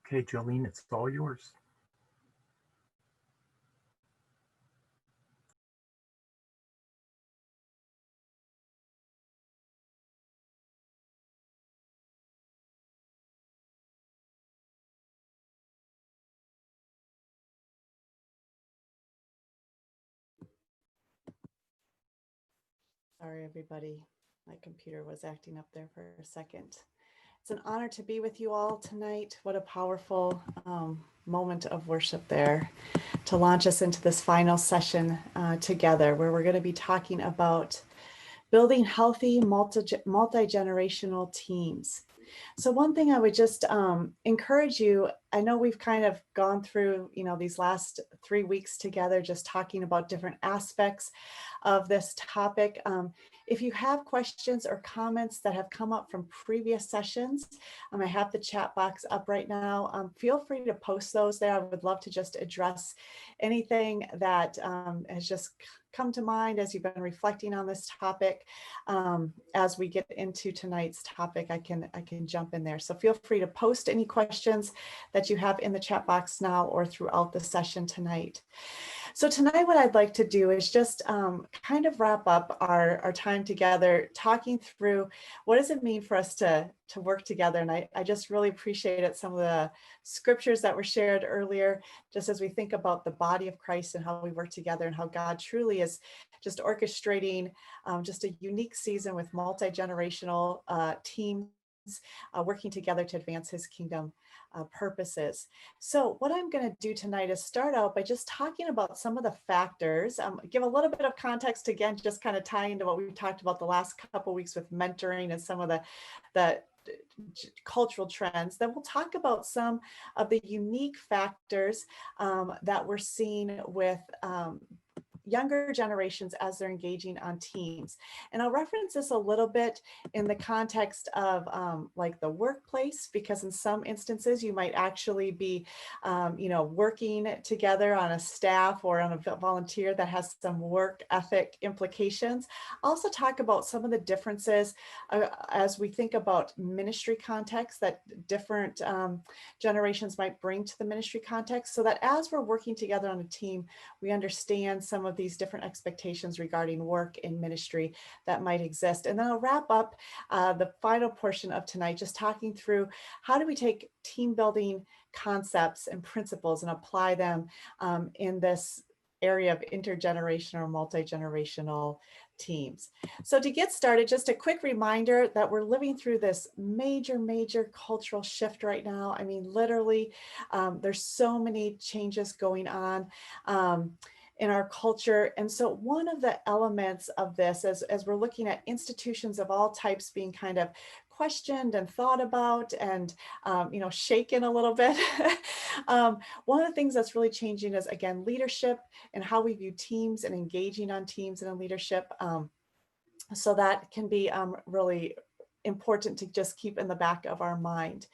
Okay, Jolene, it's all yours. Sorry, everybody. My computer was acting up there for a second. It's an honor to be with you all tonight. What a powerful moment of worship there to launch us into this final session together, where we're going to be talking about building healthy multi-generational teams. So one thing I would just encourage you, I know we've kind of gone through, these last 3 weeks together, just talking about different aspects of this topic. If you have questions or comments that have come up from previous sessions, I have the chat box up right now. Feel free to post those there. I would love to just address anything that has just come to mind as you've been reflecting on this topic. As we get into tonight's topic, I can jump in there. So feel free to post any questions that you have in the chat box now or throughout the session tonight. So tonight, what I'd like to do is just kind of wrap up our time together, talking through what does it mean for us to work together. And I just really appreciated some of the scriptures that were shared earlier, just as we think about the body of Christ and how we work together and how God truly is just orchestrating just a unique season with multi-generational teams working together to advance his kingdom purposes. So what I'm going to do tonight is start out by just talking about some of the factors, give a little bit of context, again, just kind of tying into what we talked about the last couple of weeks with mentoring and some of the cultural trends. Then we'll talk about some of the unique factors that we're seeing with younger generations as they're engaging on teams. And I'll reference this a little bit in the context of like the workplace, because in some instances you might actually be, working together on a staff or on a volunteer that has some work ethic implications. Also talk about some of the differences as we think about ministry context that different generations might bring to the ministry context, so that as we're working together on a team, we understand some of these different expectations regarding work and ministry that might exist. And then I'll wrap up the final portion of tonight, just talking through how do we take team building concepts and principles and apply them in this area of intergenerational or multi-generational teams. So to get started, just a quick reminder that we're living through this major cultural shift right now. I mean, literally, there's so many changes going on in our culture. And so one of the elements of this, as we're looking at institutions of all types being kind of questioned and thought about and, shaken a little bit. One of the things that's really changing is, again, leadership and how we view teams and engaging on teams and in leadership. So that can be really important to just keep in the back of our mind.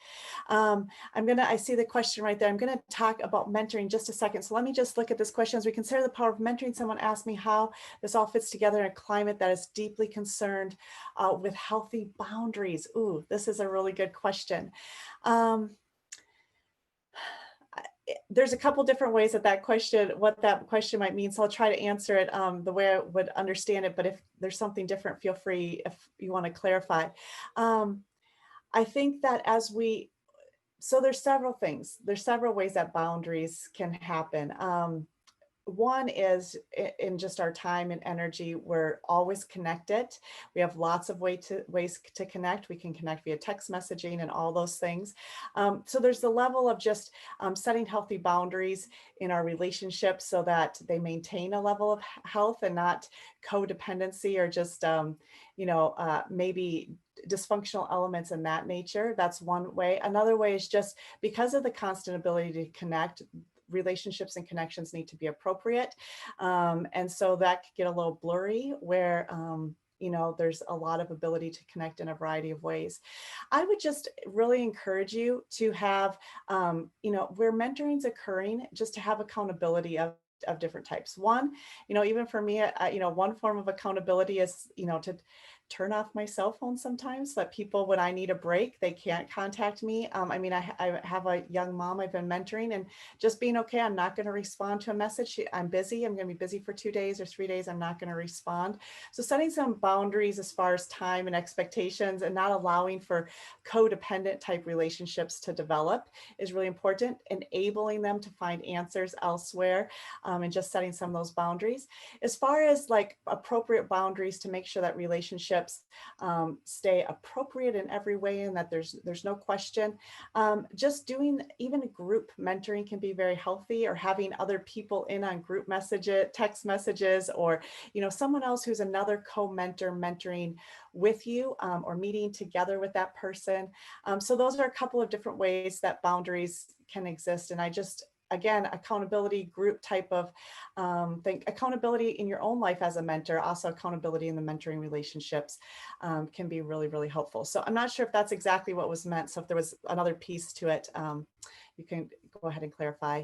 I see the question right there. I'm going to talk about mentoring just a second. So let me just look at this question. As we consider the power of mentoring, someone asked me how this all fits together in a climate that is deeply concerned with healthy boundaries. Ooh, this is a really good question. There's a couple different ways what that question might mean. So I'll try to answer it the way I would understand it. But if there's something different, feel free if you want to clarify. I think that so there's several things. There's several ways that boundaries can happen. One is in just our time and energy, we're always connected. We have lots of ways to connect. We can connect via text messaging and all those things. So there's the level of just setting healthy boundaries in our relationships so that they maintain a level of health and not codependency or just, maybe dysfunctional elements in that nature. That's one way. Another way is just because of the constant ability to connect, relationships and connections need to be appropriate. And so that could get a little blurry where, there's a lot of ability to connect in a variety of ways. I would just really encourage you to have, where mentoring is occurring, just to have accountability of different types. One, even for me, one form of accountability is, turn off my cell phone sometimes so that people, when I need a break, they can't contact me. I have a young mom I've been mentoring, and just being okay, I'm not going to respond to a message. I'm busy. I'm going to be busy for 2 days or 3 days. I'm not going to respond. So setting some boundaries as far as time and expectations, and not allowing for codependent type relationships to develop is really important. Enabling them to find answers elsewhere, and just setting some of those boundaries. As far as like appropriate boundaries to make sure that relationships stay appropriate in every way, and that there's no question. Just doing even group mentoring can be very healthy, or having other people in on group messages, text messages, or someone else who's another co-mentor mentoring with you, or meeting together with that person. So those are a couple of different ways that boundaries can exist. And I just, again, accountability group type of thing, accountability in your own life as a mentor, also accountability in the mentoring relationships can be really, really helpful. So I'm not sure if that's exactly what was meant. So if there was another piece to it, you can go ahead and clarify.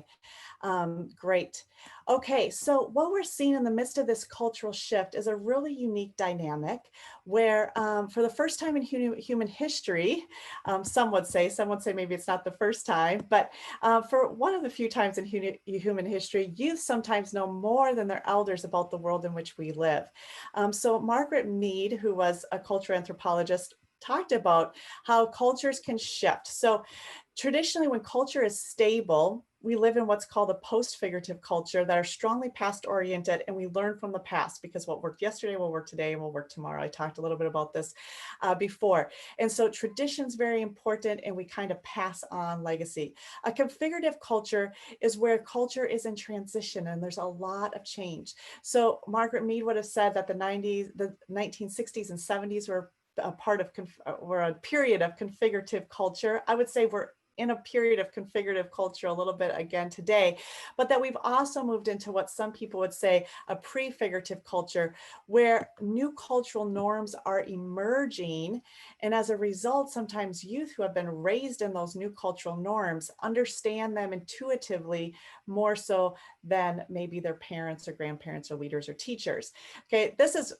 Great. Okay, so what we're seeing in the midst of this cultural shift is a really unique dynamic where for the first time in human history, some would say maybe it's not the first time, but for one of the few times in human history, youth sometimes know more than their elders about the world in which we live. So Margaret Mead, who was a cultural anthropologist, talked about how cultures can shift. So traditionally, when culture is stable, we live in what's called a post-figurative culture that are strongly past-oriented, and we learn from the past, because what worked yesterday will work today and will work tomorrow. I talked a little bit about this before. And so tradition is very important, and we kind of pass on legacy. A configurative culture is where culture is in transition, and there's a lot of change. So Margaret Mead would have said that the 1960s and 70s were a period of configurative culture. I would say we're in a period of configurative culture a little bit again today, but that we've also moved into what some people would say a prefigurative culture, where new cultural norms are emerging. And as a result, sometimes youth who have been raised in those new cultural norms understand them intuitively more so than maybe their parents or grandparents or leaders or teachers. Okay, this is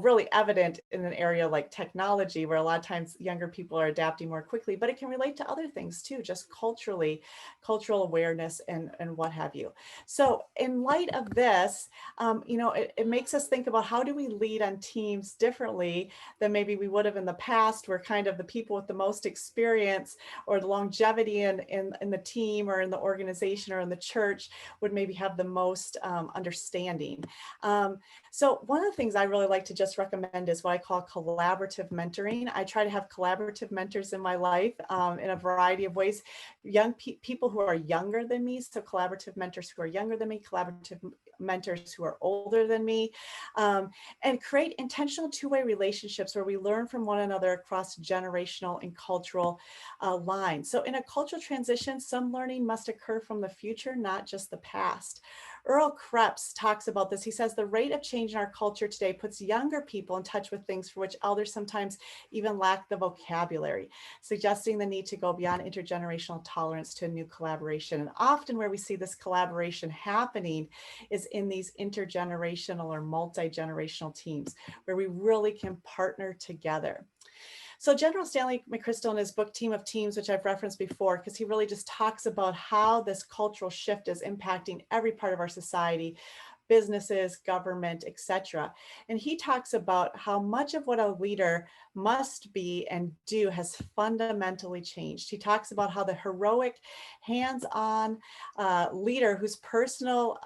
really evident in an area like technology, where a lot of times younger people are adapting more quickly, but it can relate to other things too, just culturally, cultural awareness and what have you. So in light of this, it makes us think about how do we lead on teams differently than maybe we would have in the past, where kind of the people with the most experience or the longevity in the team or in the organization or in the church would maybe have the most understanding. So one of the things I really like to just recommend is what I call collaborative mentoring. I try to have collaborative mentors in my life in a variety of ways. Young people who are younger than me, so collaborative mentors who are younger than me, collaborative mentors who are older than me, and create intentional two-way relationships where we learn from one another across generational and cultural lines. So in a cultural transition, some learning must occur from the future, not just the past. Earl Krebs talks about this. He says the rate of change in our culture today puts younger people in touch with things for which elders sometimes even lack the vocabulary, suggesting the need to go beyond intergenerational tolerance to a new collaboration. And often where we see this collaboration happening is in these intergenerational or multi-generational teams, where we really can partner together. So General Stanley McChrystal in his book, Team of Teams, which I've referenced before, because he really just talks about how this cultural shift is impacting every part of our society, businesses, government, etc. And he talks about how much of what a leader must be and do has fundamentally changed. He talks about how the heroic, hands-on leader whose personal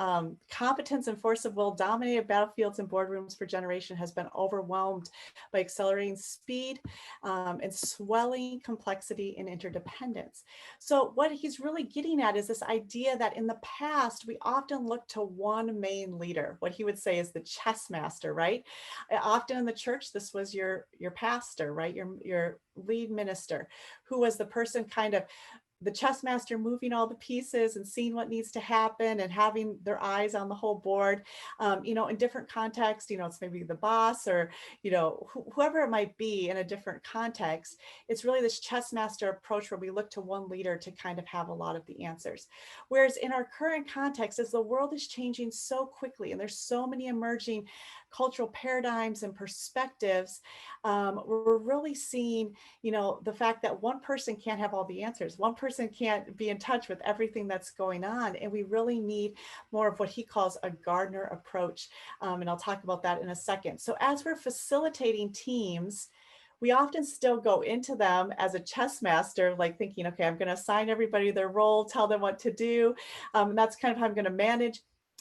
competence and force of will dominated battlefields and boardrooms for generation has been overwhelmed by accelerating speed and swelling complexity and interdependence. So what he's really getting at is this idea that in the past, we often look to one main leader. What he would say is the chess master, right? Often in the church, this was your pastor, right? Your lead minister, who was the person kind of the chess master moving all the pieces and seeing what needs to happen and having their eyes on the whole board, in different contexts, it's maybe the boss or, whoever it might be in a different context. It's really this chess master approach where we look to one leader to kind of have a lot of the answers. Whereas in our current context, as the world is changing so quickly and there's so many emerging cultural paradigms and perspectives, we're really seeing, the fact that one person can't have all the answers. One person can't be in touch with everything that's going on. And we really need more of what he calls a Gardner approach. And I'll talk about that in a second. So as we're facilitating teams, we often still go into them as a chess master, like thinking, okay, I'm going to assign everybody their role, tell them what to do. And that's kind of how I'm going to manage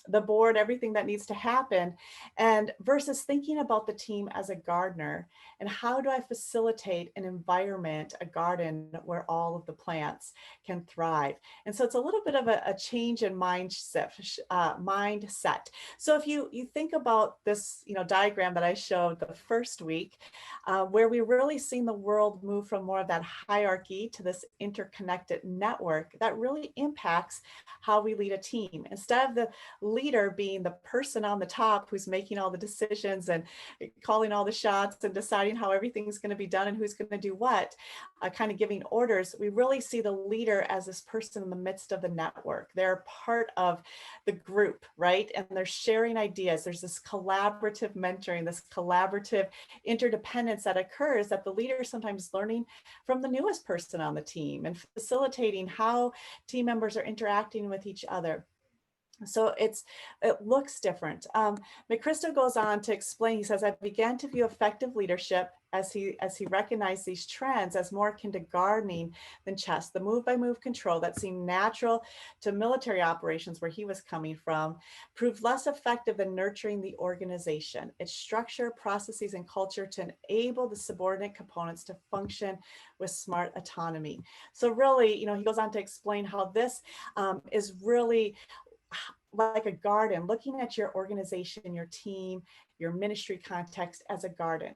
the board, everything that needs to happen, and versus thinking about the team as a gardener and how do I facilitate an environment, a garden where all of the plants can thrive. And so it's a little bit of a change in mindset. So if you think about this, diagram that I showed the first week, where we really seen the world move from more of that hierarchy to this interconnected network that really impacts how we lead a team. Instead of the leader being the person on the top who's making all the decisions and calling all the shots and deciding how everything's going to be done and who's going to do what, kind of giving orders, we really see the leader as this person in the midst of the network. They're part of the group, right? And they're sharing ideas. There's this collaborative mentoring, this collaborative interdependence that occurs that the leader is sometimes learning from the newest person on the team and facilitating how team members are interacting with each other. So it looks different. McChrystal goes on to explain, he says, I began to view effective leadership as he recognized these trends as more akin to gardening than chess. The move-by-move control that seemed natural to military operations where he was coming from proved less effective than nurturing the organization, its structure, processes, and culture to enable the subordinate components to function with smart autonomy. So really, he goes on to explain how this is really like a garden, looking at your organization, your team, your ministry context as a garden.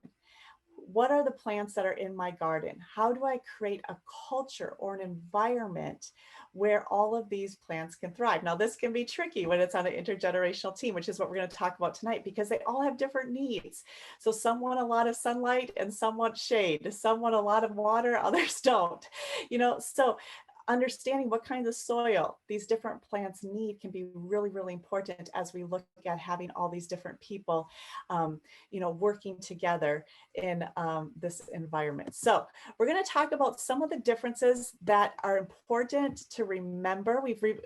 What are the plants that are in my garden? How do I create a culture or an environment where all of these plants can thrive? Now, this can be tricky when it's on an intergenerational team, which is what we're going to talk about tonight, because they all have different needs. So some want a lot of sunlight and some want shade. Some want a lot of water, others don't. So understanding what kinds of soil these different plants need can be really, really important as we look at having all these different people, working together in this environment. So we're going to talk about some of the differences that are important to remember.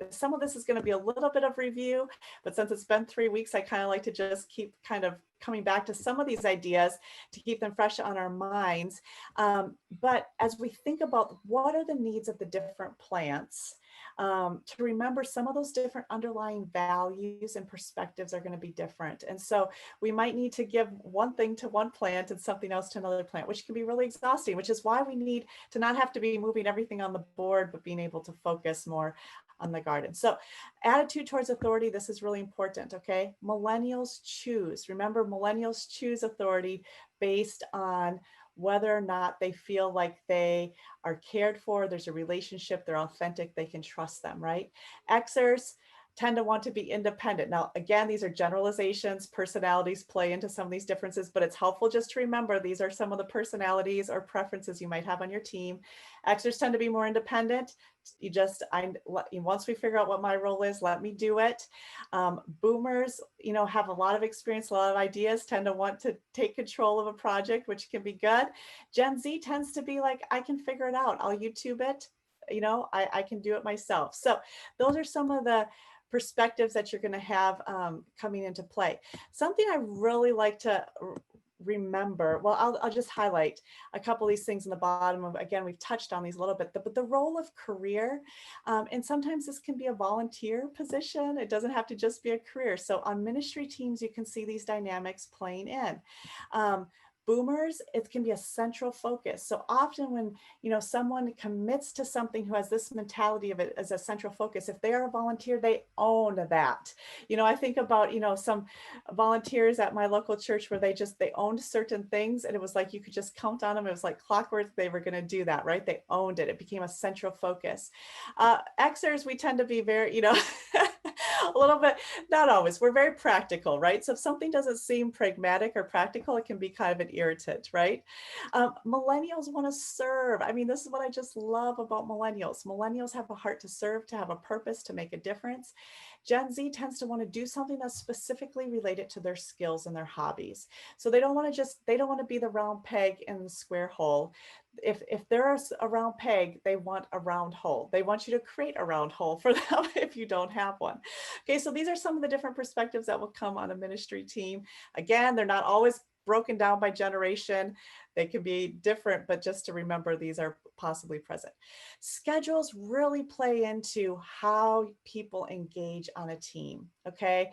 Some of this is going to be a little bit of review, but since it's been 3 weeks, I kind of like to just keep kind of coming back to some of these ideas to keep them fresh on our minds. But as we think about what are the needs of the different plants, to remember some of those different underlying values and perspectives are going to be different. And so we might need to give one thing to one plant and something else to another plant, which can be really exhausting, which is why we need to not have to be moving everything on the board, but being able to focus more on the garden. So attitude towards authority, this is really important, okay? Millennials choose. Remember, millennials choose authority based on whether or not they feel like they are cared for, there's a relationship, they're authentic, they can trust them, right? Xers tend to want to be independent. Now, again, these are generalizations, personalities play into some of these differences, but it's helpful just to remember these are some of the personalities or preferences you might have on your team. Xers tend to be more independent. Once we figure out what my role is, let me do it. Boomers, have a lot of experience, a lot of ideas, tend to want to take control of a project, which can be good. Gen Z tends to be like, I can figure it out. I'll YouTube it. I can do it myself. So those are some of the perspectives that you're going to have coming into play. Something I really like to remember, well, I'll just highlight a couple of these things in the bottom of, again, we've touched on these a little bit, but the role of career, and sometimes this can be a volunteer position. It doesn't have to just be a career. So on ministry teams, you can see these dynamics playing in. boomers, it can be a central focus. So often when, someone commits to something who has this mentality of it as a central focus, if they are a volunteer, they own that. I think about, some volunteers at my local church where they owned certain things, and it was like you could just count on them. It was like clockwork. They were going to do that, right? They owned it. It became a central focus. Xers, we tend to be very, a little bit, not always, we're very practical, right? So if something doesn't seem pragmatic or practical, it can be kind of an irritant, right? Millennials want to serve. I mean, this is what I just love about millennials. Millennials have a heart to serve, to have a purpose, to make a difference. Gen Z tends to want to do something that's specifically related to their skills and their hobbies. So they don't want to be the round peg in the square hole. If there's a round peg, they want a round hole. They want you to create a round hole for them if you don't have one. Okay, so these are some of the different perspectives that will come on a ministry team. Again, they're not always broken down by generation. They can be different, but just to remember, these are possibly present. Schedules really play into how people engage on a team, okay?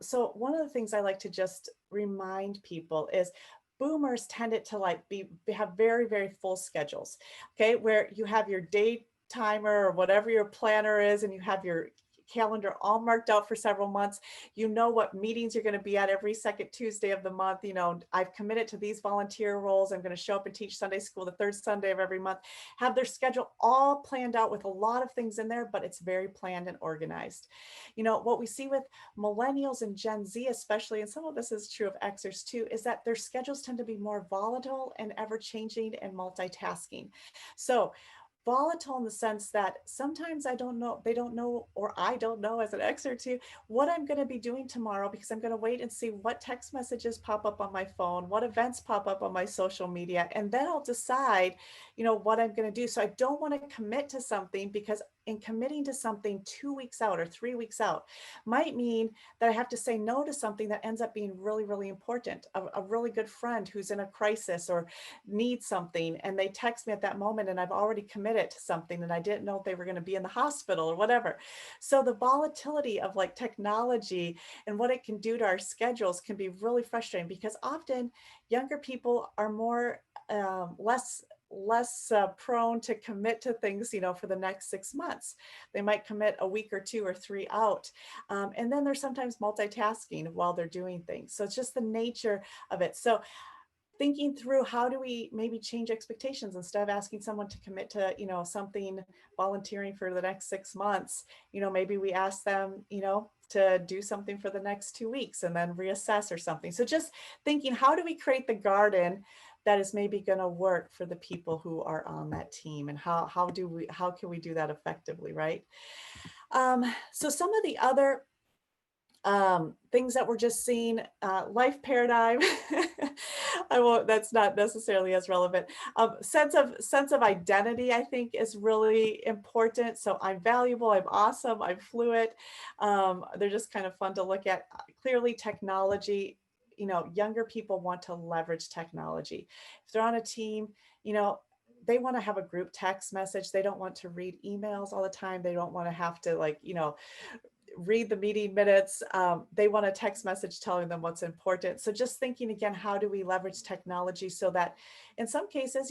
So one of the things I like to just remind people is boomers tended to have very, very full schedules, okay? Where you have your day timer or whatever your planner is, and you have your calendar all marked out for several months. You know what meetings you're going to be at every second Tuesday of the month. I've committed to these volunteer roles. I'm going to show up and teach Sunday school the third Sunday of every month. Have their schedule all planned out with a lot of things in there, but it's very planned and organized. What we see with millennials and Gen Z, especially, and some of this is true of Xers too, is that their schedules tend to be more volatile and ever changing and multitasking. So volatile in the sense that sometimes they don't know, or I don't know as an Xer too, what I'm going to be doing tomorrow, because I'm going to wait and see what text messages pop up on my phone, what events pop up on my social media, and then I'll decide, what I'm going to do. So I don't want to commit to something, because in committing to something 2 weeks out or 3 weeks out might mean that I have to say no to something that ends up being really, really important. A really good friend who's in a crisis or needs something, and they text me at that moment, and I've already committed to something, and I didn't know if they were going to be in the hospital or whatever. So the volatility of technology and what it can do to our schedules can be really frustrating, because often younger people are more less prone to commit to things, for the next 6 months. They might commit a week or 2 or 3 out. And then they're sometimes multitasking while they're doing things. So it's just the nature of it. So thinking through, how do we maybe change expectations? Instead of asking someone to commit to, something, volunteering for the next 6 months, maybe we ask them, to do something for the next 2 weeks and then reassess or something. So just thinking, how do we create the garden that is maybe going to work for the people who are on that team, and how can we do that effectively, right? So some of the other things that we're just seeing, life paradigm. That's not necessarily as relevant. Sense of identity, I think, is really important. So I'm valuable, I'm awesome, I'm fluid. They're just kind of fun to look at. Clearly, technology, younger people want to leverage technology. If they're on a team, they want to have a group text message. They don't want to read emails all the time. They don't want to have to read the meeting minutes. They want a text message telling them what's important. So just thinking again, how do we leverage technology so that in some cases,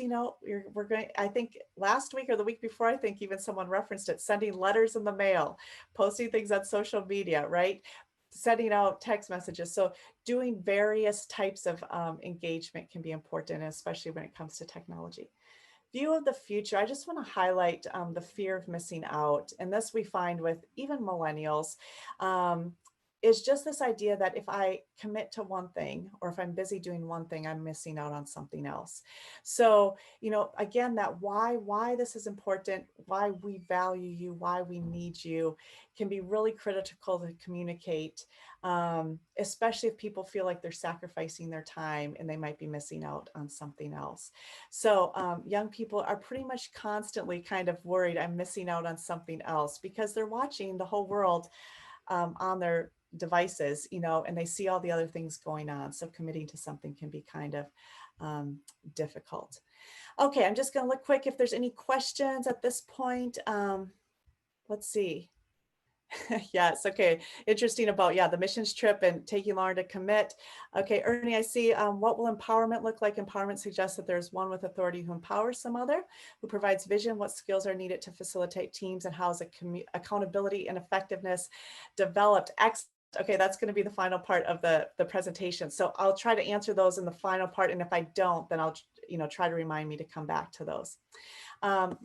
we're going, I think last week or the week before, I think even someone referenced it, sending letters in the mail, posting things on social media, right? Sending out text messages. So doing various types of engagement can be important, especially when it comes to technology. View of the future, I just want to highlight the fear of missing out. And this we find with even millennials, is just this idea that if I commit to one thing, or if I'm busy doing one thing, I'm missing out on something else. So, again, that why this is important, why we value you, why we need you, can be really critical to communicate, especially if people feel like they're sacrificing their time and they might be missing out on something else. So young people are pretty much constantly kind of worried, I'm missing out on something else, because they're watching the whole world on their devices, and they see all the other things going on. So committing to something can be kind of difficult. Okay, I'm just going to look quick if there's any questions at this point. Let's see. Yes. Okay. Interesting about, yeah, the missions trip and taking longer to commit. Okay. Ernie, I see. What will empowerment look like? Empowerment suggests that there's one with authority who empowers some other, who provides vision, what skills are needed to facilitate teams, and how is accountability and effectiveness developed. Okay, that's going to be the final part of the presentation. So I'll try to answer those in the final part. And if I don't, then I'll, try to remind me to come back to those.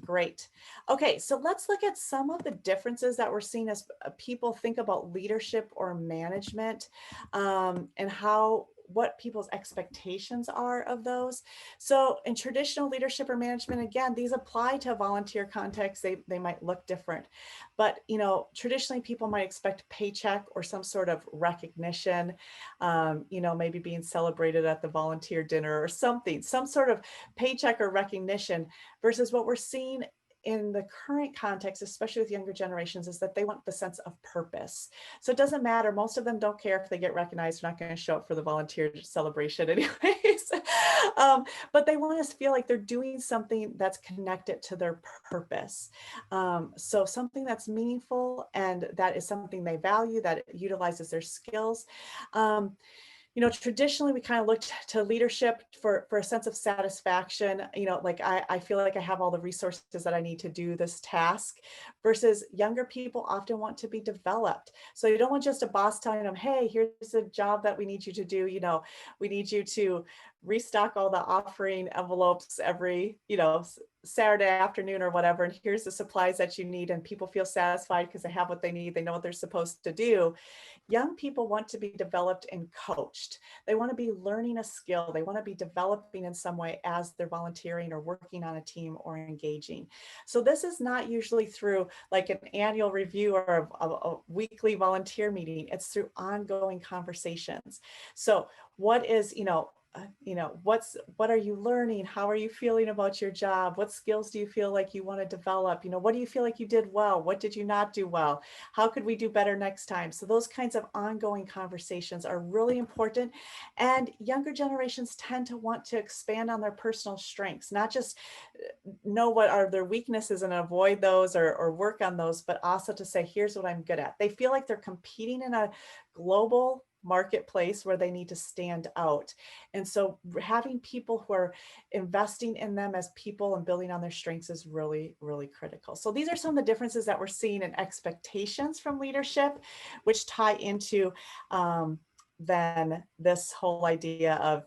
Great. Okay, so let's look at some of the differences that we're seeing as people think about leadership or management, and what people's expectations are of those. So in traditional leadership or management, again, these apply to volunteer contexts. They might look different, but traditionally people might expect a paycheck or some sort of recognition, maybe being celebrated at the volunteer dinner or something, some sort of paycheck or recognition, versus what we're seeing in the current context, especially with younger generations, is that they want the sense of purpose. So it doesn't matter. Most of them don't care if they get recognized. They're not going to show up for the volunteer celebration anyways. But they want us to feel like they're doing something that's connected to their purpose. So something that's meaningful and that is something they value, that utilizes their skills. Traditionally we kind of looked to leadership for a sense of satisfaction, like I feel like I have all the resources that I need to do this task, versus younger people often want to be developed. So you don't want just a boss telling them, hey, here's a job that we need you to do. We need you to restock all the offering envelopes every, Saturday afternoon or whatever. And here's the supplies that you need. And people feel satisfied because they have what they need. They know what they're supposed to do. Young people want to be developed and coached. They want to be learning a skill. They want to be developing in some way as they're volunteering or working on a team or engaging. So this is not usually through like an annual review or a weekly volunteer meeting. It's through ongoing conversations. So what is, what are you learning? How are you feeling about your job? What skills do you feel like you want to develop? What do you feel like you did well? What did you not do well? How could we do better next time? So those kinds of ongoing conversations are really important. And younger generations tend to want to expand on their personal strengths, not just know what are their weaknesses and avoid those or work on those, but also to say, here's what I'm good at. They feel like they're competing in a global marketplace where they need to stand out. And so having people who are investing in them as people and building on their strengths is really, really critical. So these are some of the differences that we're seeing in expectations from leadership, which tie into then this whole idea of,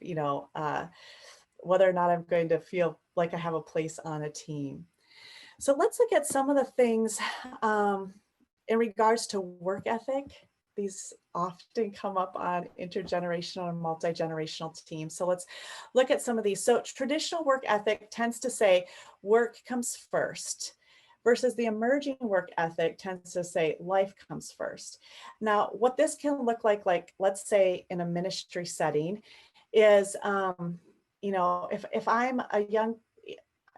whether or not I'm going to feel like I have a place on a team. So let's look at some of the things in regards to work ethic. These often come up on intergenerational and multi-generational teams. So let's look at some of these. So traditional work ethic tends to say work comes first, versus the emerging work ethic tends to say life comes first. Now, what this can look like let's say in a ministry setting is, if I'm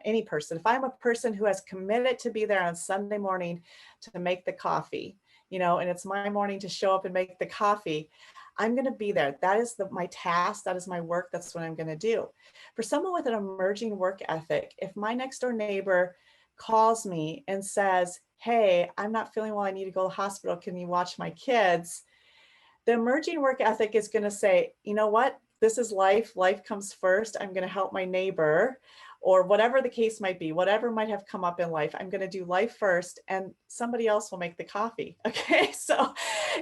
any person, if I'm a person who has committed to be there on Sunday morning to make the coffee, and it's my morning to show up and make the coffee, I'm going to be there. That is my task. That is my work. That's what I'm going to do. For someone with an emerging work ethic, if my next door neighbor calls me and says, hey, I'm not feeling well, I need to go to the hospital, can you watch my kids? The emerging work ethic is going to say, you know what? This is life. Life comes first. I'm going to help my neighbor, or whatever the case might be, whatever might have come up in life. I'm going to do life first and somebody else will make the coffee. Okay. So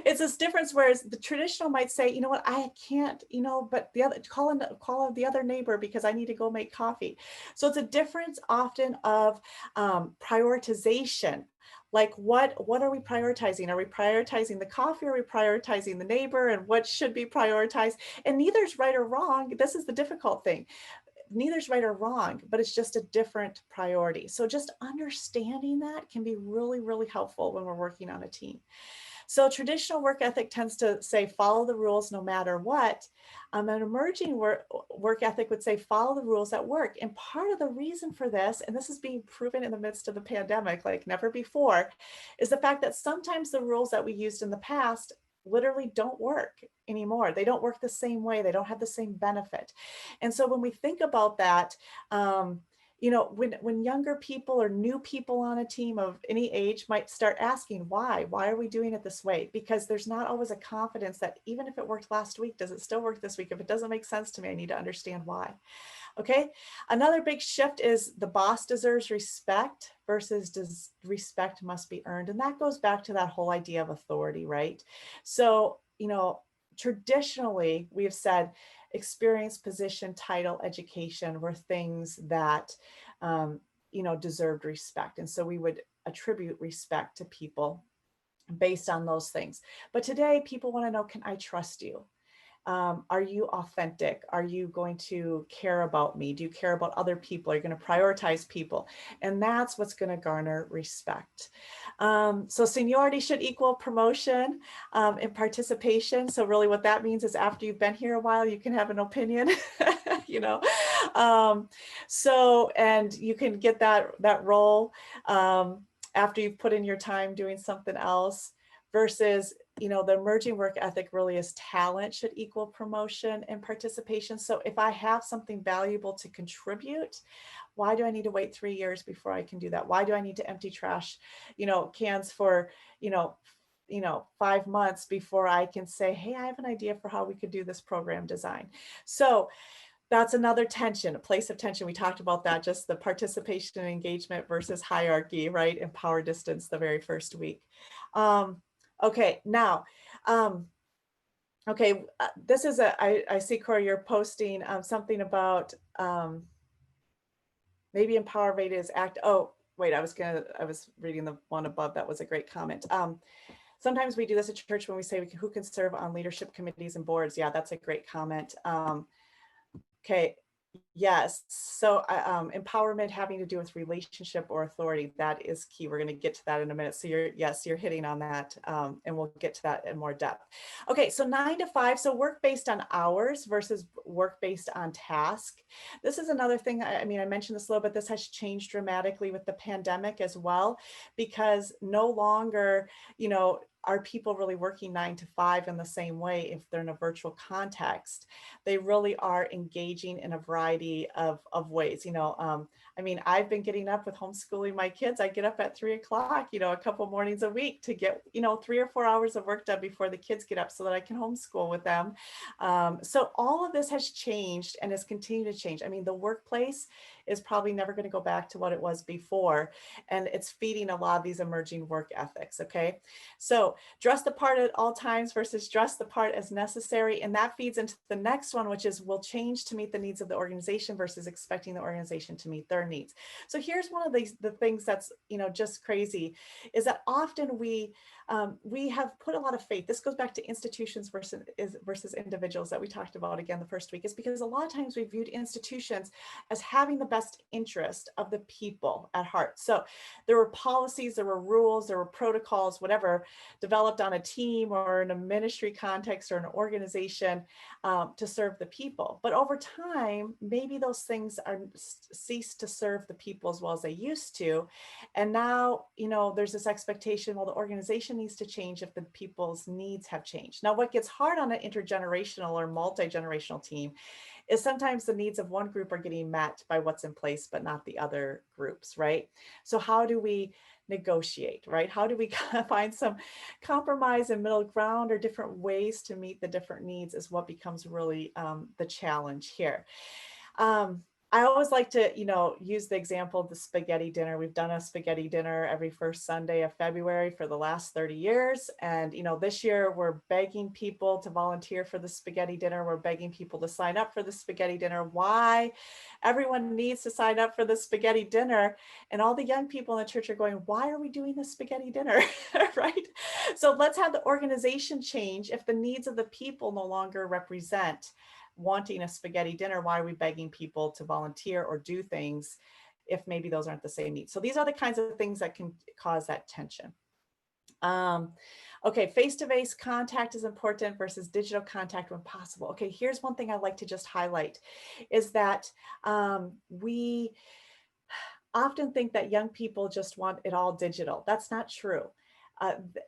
it's this difference, whereas the traditional might say, you know what, I can't, but the other call the other neighbor because I need to go make coffee. So it's a difference often of prioritization. Like what are we prioritizing? Are we prioritizing the coffee? Are we prioritizing the neighbor? And what should be prioritized? And neither's right or wrong. This is the difficult thing. Neither's right or wrong, but it's just a different priority. So just understanding that can be really, really helpful when we're working on a team. So traditional work ethic tends to say, follow the rules no matter what. An emerging work ethic would say, follow the rules at work. And part of the reason for this, and this is being proven in the midst of the pandemic like never before, is the fact that sometimes the rules that we used in the past literally don't work anymore. They don't work the same way. They don't have the same benefit. And so when we think about that, when younger people or new people on a team of any age might start asking why are we doing it this way? Because there's not always a confidence that even if it worked last week, does it still work this week? If it doesn't make sense to me, I need to understand why. Okay. Another big shift is the boss deserves respect versus does respect must be earned. And that goes back to that whole idea of authority, right? So, traditionally we have said experience, position, title, education were things that, deserved respect. And so we would attribute respect to people based on those things. But today people want to know, can I trust you? Are you authentic? Are you going to care about me? Do you care about other people? Are you going to prioritize people? And that's what's going to garner respect. So seniority should equal promotion and participation. So really what that means is after you've been here a while, you can have an opinion, and you can get that role after you've put in your time doing something else versus the emerging work ethic really is talent should equal promotion and participation. So if I have something valuable to contribute, why do I need to wait 3 years before I can do that? Why do I need to empty trash, cans for, 5 months before I can say, hey, I have an idea for how we could do this program design. So that's another tension, a place of tension. We talked about that, just the participation and engagement versus hierarchy, right? And power distance the very first week. Okay, now, this is I see, Corey, you're posting something about maybe Empower Veda is act. Oh, wait, I was reading the one above. That was a great comment. Sometimes we do this at church when we say who can serve on leadership committees and boards. Yeah, that's a great comment. Okay. Yes. So empowerment having to do with relationship or authority, that is key. We're going to get to that in a minute. So you're hitting on that and we'll get to that in more depth. Okay. So 9 to 5. So work based on hours versus work based on task. This is another thing. I mentioned this a little bit. This has changed dramatically with the pandemic as well, because no longer, are people really working 9 to 5 in the same way if they're in a virtual context? They really are engaging in a variety of ways. I've been getting up with homeschooling my kids. I get up at 3 o'clock, a couple mornings a week to get, 3 or 4 hours of work done before the kids get up so that I can homeschool with them. So all of this has changed and has continued to change. The workplace is probably never going to go back to what it was before. And it's feeding a lot of these emerging work ethics. Okay. So dress the part at all times versus dress the part as necessary. And that feeds into the next one, which is will change to meet the needs of the organization versus expecting the organization to meet their needs. So here's one of the things that's, just crazy is that often we have put a lot of faith. This goes back to institutions versus individuals that we talked about again the first week, is because a lot of times we viewed institutions as having the best interest of the people at heart. So there were policies, there were rules, there were protocols, whatever, developed on a team or in a ministry context or an organization to serve the people. But over time, maybe those things are ceased to serve the people as well as they used to. And now, there's this expectation, well, the organization needs to change if the people's needs have changed. Now, what gets hard on an intergenerational or multi-generational team is sometimes the needs of one group are getting met by what's in place, but not the other groups, right? So how do we negotiate, right? How do we find some compromise and middle ground or different ways to meet the different needs is what becomes really the challenge here. I always like to, use the example of the spaghetti dinner. We've done a spaghetti dinner every first Sunday of February for the last 30 years. And, this year we're begging people to volunteer for the spaghetti dinner. We're begging people to sign up for the spaghetti dinner. Why? Everyone needs to sign up for the spaghetti dinner. And all the young people in the church are going, why are we doing the spaghetti dinner? Right? So let's have the organization change if the needs of the people no longer represent wanting a spaghetti dinner. Why are we begging people to volunteer or do things if maybe those aren't the same needs? So these are the kinds of things that can cause that tension. Okay, face-to-face contact is important versus digital contact when possible. Okay, here's one thing I'd like to just highlight is that we often think that young people just want it all digital. That's not true.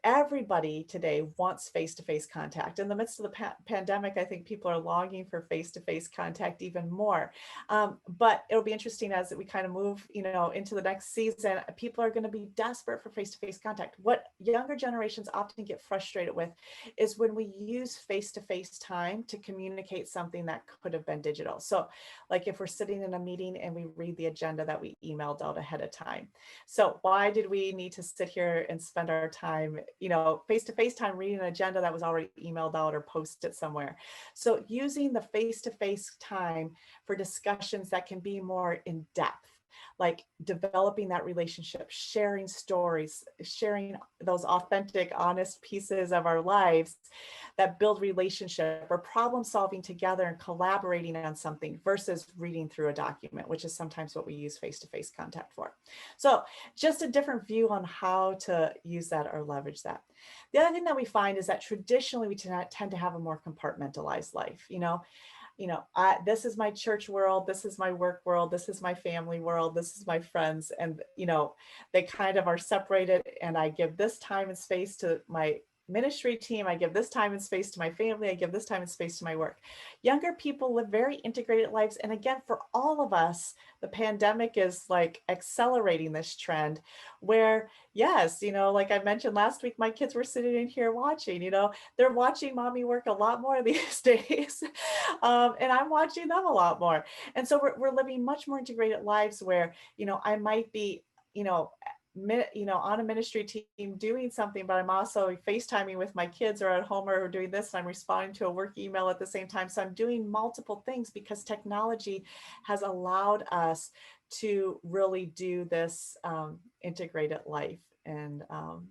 everybody today wants face-to-face contact. In the midst of the pandemic, I think people are longing for face-to-face contact even more. But it'll be interesting as we kind of move, into the next season. People are going to be desperate for face-to-face contact. What younger generations often get frustrated with is when we use face-to-face time to communicate something that could have been digital. So, like if we're sitting in a meeting and we read the agenda that we emailed out ahead of time. So why did we need to sit here and spend our time, face-to-face time reading an agenda that was already emailed out or posted somewhere? So using the face-to-face time for discussions that can be more in depth, like developing that relationship, sharing stories, sharing those authentic, honest pieces of our lives that build relationship, or problem solving together and collaborating on something versus reading through a document, which is sometimes what we use face-to-face contact for. So just a different view on how to use that or leverage that. The other thing that we find is that traditionally we tend to have a more compartmentalized life. This is my church world, this is my work world, this is my family world, this is my friends. And, they kind of are separated, and I give this time and space to my ministry team, I give this time and space to my family, I give this time and space to my work. Younger people live very integrated lives. And again, for all of us, the pandemic is like accelerating this trend where, yes, like I mentioned last week, my kids were sitting in here watching, they're watching mommy work a lot more these days. And I'm watching them a lot more. And so we're living much more integrated lives where, I might be, on a ministry team doing something, but I'm also FaceTiming with my kids or at home or doing this. And I'm responding to a work email at the same time. So I'm doing multiple things because technology has allowed us to really do this integrated life in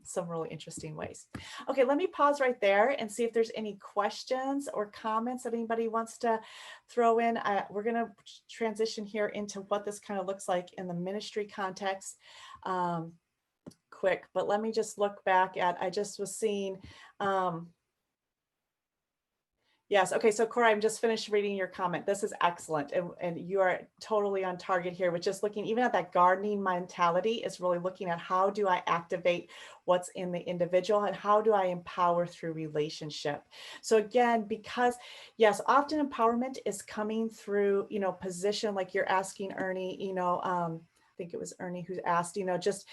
some really interesting ways. Okay, let me pause right there and see if there's any questions or comments that anybody wants to throw in. We're going to transition here into what this kind of looks like in the ministry context quick, but let me just look back at, I just was seeing, yes. Okay. So Cora, I'm just finished reading your comment. This is excellent. And you are totally on target here with just looking even at that gardening mentality is really looking at how do I activate what's in the individual and how do I empower through relationship? So again, because yes, often empowerment is coming through, position, like you're asking Ernie, I think it was Ernie who asked, just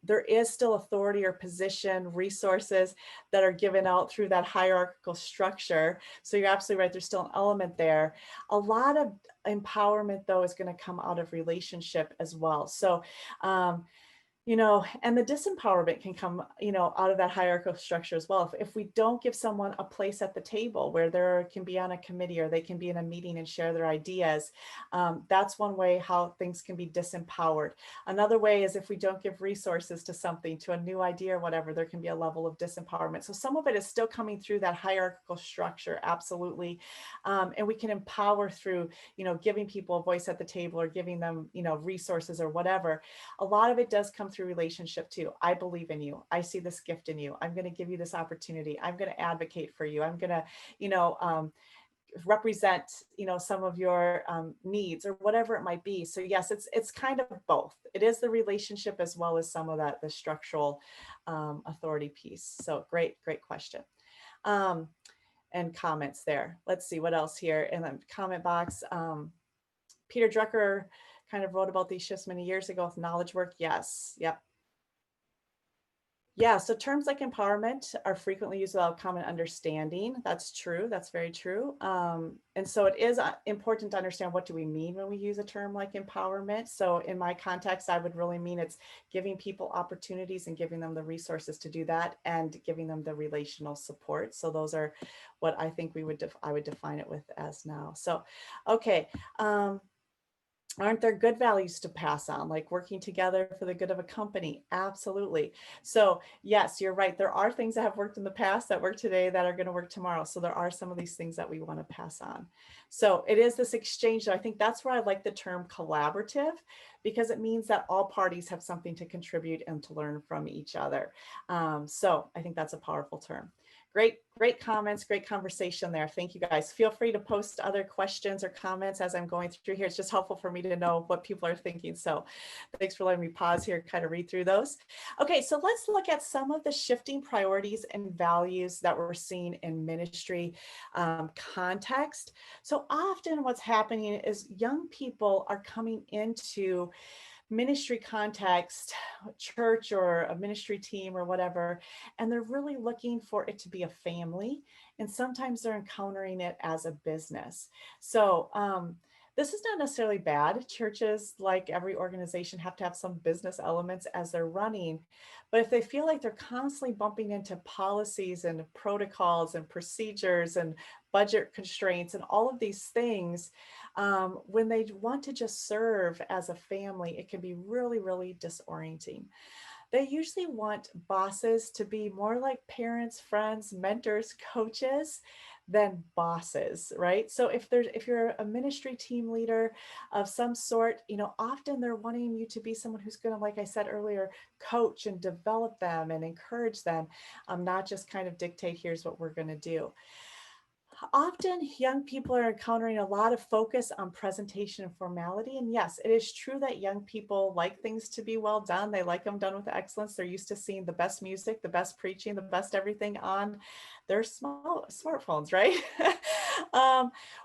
there is still authority or position, resources that are given out through that hierarchical structure. So you're absolutely right. There's still an element there. A lot of empowerment, though, is going to come out of relationship as well. So, and the disempowerment can come, out of that hierarchical structure as well. If we don't give someone a place at the table where they can be on a committee or they can be in a meeting and share their ideas, that's one way how things can be disempowered. Another way is if we don't give resources to something, to a new idea or whatever, there can be a level of disempowerment. So some of it is still coming through that hierarchical structure, absolutely. And we can empower through, giving people a voice at the table or giving them, resources or whatever. A lot of it does come through relationship too. I believe in you. I see this gift in you. I'm going to give you this opportunity. I'm going to advocate for you. I'm going to, represent, some of your needs or whatever it might be. So yes, it's kind of both. It is the relationship as well as some of that, the structural authority piece. So great question. And comments there. Let's see what else here in the comment box. Peter Drucker kind of wrote about these shifts many years ago with knowledge work. Yes. Yep. Yeah. So terms like empowerment are frequently used without common understanding. That's true. That's very true. And so it is important to understand what do we mean when we use a term like empowerment. So in my context, I would really mean it's giving people opportunities and giving them the resources to do that and giving them the relational support. So those are what I think I would define it with as now. So, okay. Aren't there good values to pass on, like working together for the good of a company? Absolutely. So yes, you're right. There are things that have worked in the past that work today that are going to work tomorrow. So there are some of these things that we want to pass on. So it is this exchange. I think that's where I like the term collaborative, because it means that all parties have something to contribute and to learn from each other. So I think that's a powerful term. Great comments, great conversation there. Thank you guys. Feel free to post other questions or comments as I'm going through here. It's just helpful for me to know what people are thinking. So thanks for letting me pause here, kind of read through those. Okay, so let's look at some of the shifting priorities and values that we're seeing in ministry context. So often what's happening is young people are coming into ministry context, church or a ministry team or whatever, and they're really looking for it to be a family. And sometimes they're encountering it as a business. So this is not necessarily bad. Churches, like every organization, have to have some business elements as they're running. But if they feel like they're constantly bumping into policies and protocols and procedures and budget constraints and all of these things, when they want to just serve as a family, it can be really, really disorienting. They usually want bosses to be more like parents, friends, mentors, coaches than bosses, right? So if you're a ministry team leader of some sort, often they're wanting you to be someone who's going to, like I said earlier, coach and develop them and encourage them, not just kind of dictate, here's what we're going to do. Often young people are encountering a lot of focus on presentation and formality. And yes, it is true that young people like things to be well done. They like them done with excellence. They're used to seeing the best music, the best preaching, the best everything on their smartphones, right?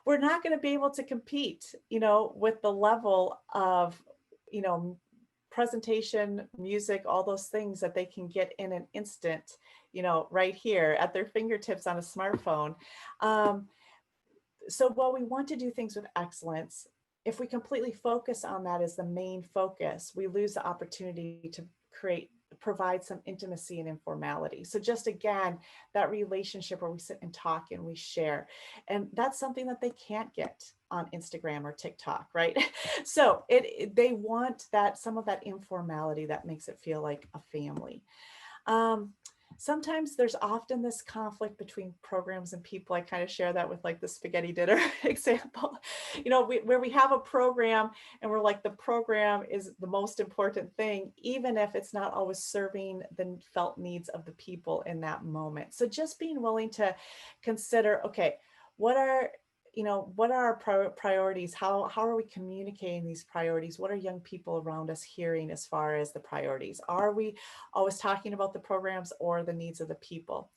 We're not going to be able to compete, with the level of, presentation, music, all those things that they can get in an instant, right here at their fingertips on a smartphone. So while we want to do things with excellence, if we completely focus on that as the main focus, we lose the opportunity to provide some intimacy and informality. So just again, that relationship where we sit and talk and we share. And that's something that they can't get on Instagram or TikTok, right? So they want some of that informality that makes it feel like a family. Sometimes there's often this conflict between programs and people. I kind of share that with like the spaghetti dinner example, where we have a program and we're like, the program is the most important thing, even if it's not always serving the felt needs of the people in that moment. So just being willing to consider, okay, what are our priorities? How are we communicating these priorities? What are young people around us hearing as far as the priorities? Are we always talking about the programs or the needs of the people?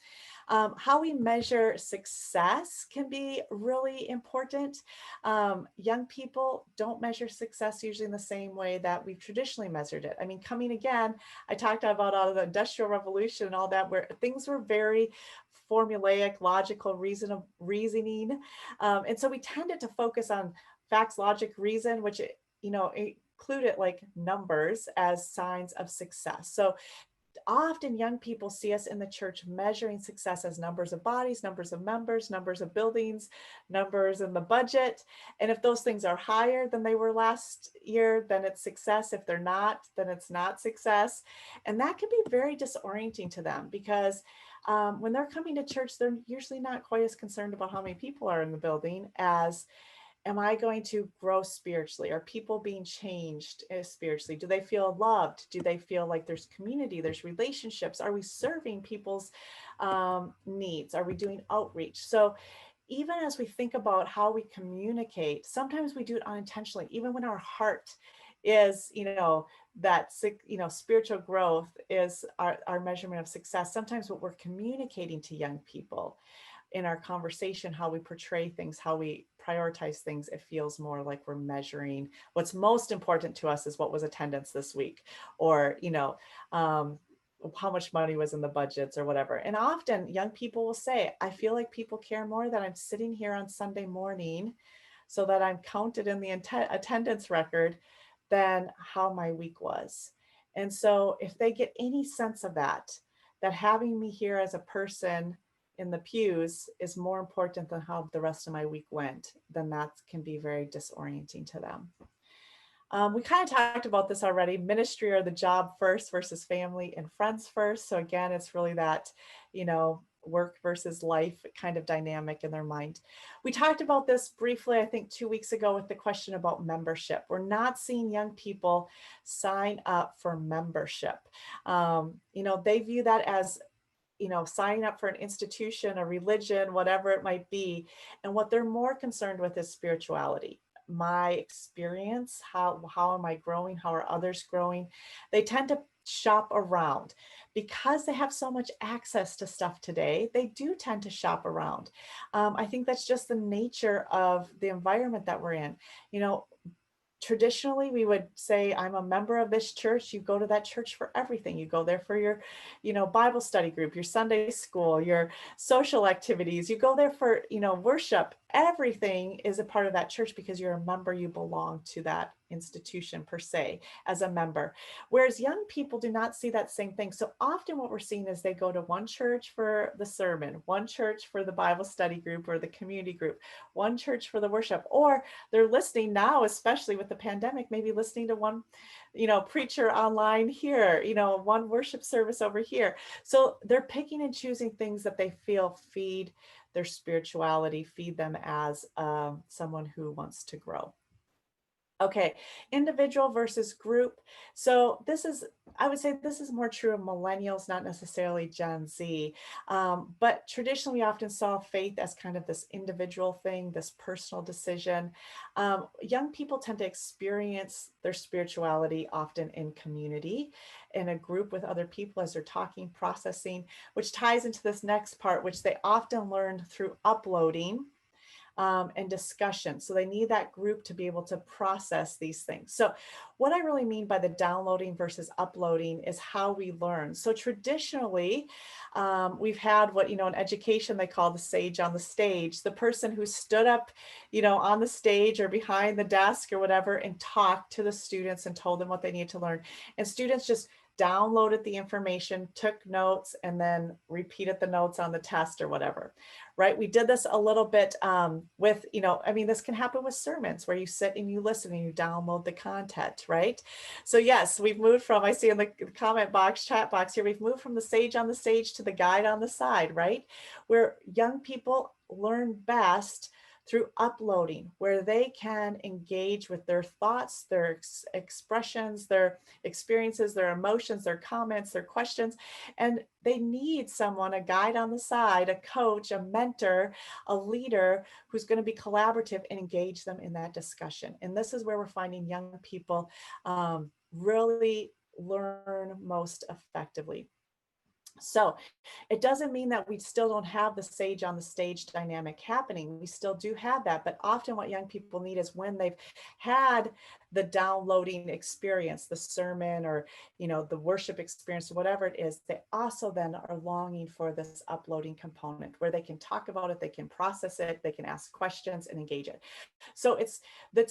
How we measure success can be really important. Young people don't measure success usually in the same way that we've traditionally measured it. I mean, I talked about all of the Industrial Revolution and all that, where things were very formulaic, logical, reasoning. And so we tended to focus on facts, logic, reason, which, included like numbers as signs of success. So often young people see us in the church measuring success as numbers of bodies, numbers of members, numbers of buildings, numbers in the budget. And if those things are higher than they were last year, then it's success. If they're not, then it's not success. And that can be very disorienting to them because when they're coming to church, they're usually not quite as concerned about how many people are in the building as, am I going to grow spiritually? Are people being changed spiritually? Do they feel loved? Do they feel like there's community, there's relationships? Are we serving people's needs? Are we doing outreach? So even as we think about how we communicate, sometimes we do it unintentionally, even when our heart is, that, spiritual growth is our measurement of success. Sometimes what we're communicating to young people in our conversation, how we portray things, how we prioritize things, it feels more like we're measuring what's most important to us is what was attendance this week, or, how much money was in the budgets or whatever. And often young people will say, I feel like people care more that I'm sitting here on Sunday morning so that I'm counted in the attendance record than how my week was. And so if they get any sense of that having me here as a person in the pews is more important than how the rest of my week went, then that can be very disorienting to them. We kind of talked about this already, ministry or the job first versus family and friends first. So again, it's really that, work versus life kind of dynamic in their mind. We talked about this briefly, I think 2 weeks ago, with the question about membership. We're not seeing young people sign up for membership. They view that as signing up for an institution, a religion, whatever it might be. And what they're more concerned with is spirituality. My experience, how am I growing? How are others growing? They tend to shop around because they have so much access to stuff today. They do tend to shop around. I think that's just the nature of the environment that we're in. Traditionally, we would say, I'm a member of this church. You go to that church for everything. You go there for your, Bible study group, your Sunday school, your social activities. You go there for, worship. Everything is a part of that church because you're a member. You belong to that institution per se as a member. Whereas young people do not see that same thing. So often what we're seeing is they go to one church for the sermon, one church for the Bible study group or the community group, one church for the worship, or they're listening now, especially with the pandemic, maybe listening to one, preacher online here, one worship service over here. So they're picking and choosing things that they feel feed their spirituality, feed them as someone who wants to grow. Okay, individual versus group. So I would say this is more true of millennials, not necessarily Gen Z. But traditionally, we often saw faith as kind of this individual thing, this personal decision. Young people tend to experience their spirituality often in community, in a group with other people as they're talking, processing, which ties into this next part, which they often learned through uploading and discussion. So they need that group to be able to process these things. So what I really mean by the downloading versus uploading is how we learn. So traditionally, we've had what, in education, they call the sage on the stage, the person who stood up, on the stage or behind the desk or whatever, and talked to the students and told them what they needed to learn. And students just downloaded the information, took notes, and then repeated the notes on the test or whatever, right? We did this a little bit with, this can happen with sermons where you sit and you listen and you download the content, right? So yes, we've moved from, I see in the comment box, chat box here, we've moved from the sage on the stage to the guide on the side, right? Where young people learn best through uploading, where they can engage with their thoughts, their expressions, their experiences, their emotions, their comments, their questions. And they need someone, a guide on the side, a coach, a mentor, a leader who's going to be collaborative and engage them in that discussion. And this is where we're finding young people really learn most effectively. So it doesn't mean that we still don't have the sage on the stage dynamic happening. We still do have that, but often what young people need is when they've had the downloading experience, the sermon or, the worship experience, whatever it is, they also then are longing for this uploading component where they can talk about it, they can process it, they can ask questions and engage it. So it's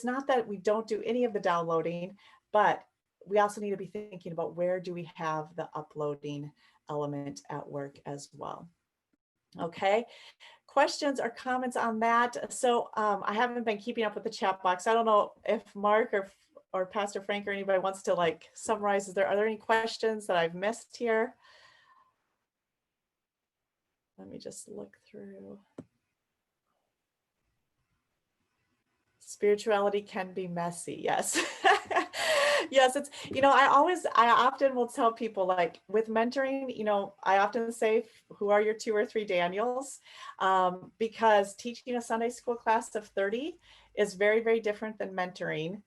not that we don't do any of the downloading, but we also need to be thinking about where do we have the uploading element at work as well. Okay, questions or comments on that? So I haven't been keeping up with the chat box. I don't know if Mark or Pastor Frank or anybody wants to summarize. Are there any questions that I've missed here? Let me just look through. Spirituality can be messy. Yes. Yes, it's, I often will tell people with mentoring, I often say, who are your 2 or 3 Daniels? Because teaching a Sunday school class of 30 is very, very different than mentoring,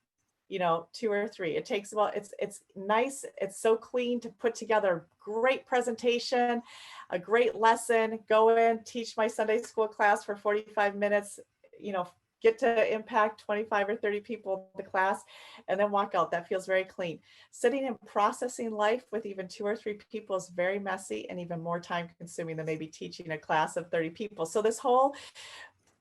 2 or 3. It takes about, it's nice. It's so clean to put together great presentation, a great lesson, go in, teach my Sunday school class for 45 minutes, get to impact 25 or 30 people in the class, and then walk out. That feels very clean. Sitting and processing life with even 2 or 3 people is very messy and even more time consuming than maybe teaching a class of 30 people. So this whole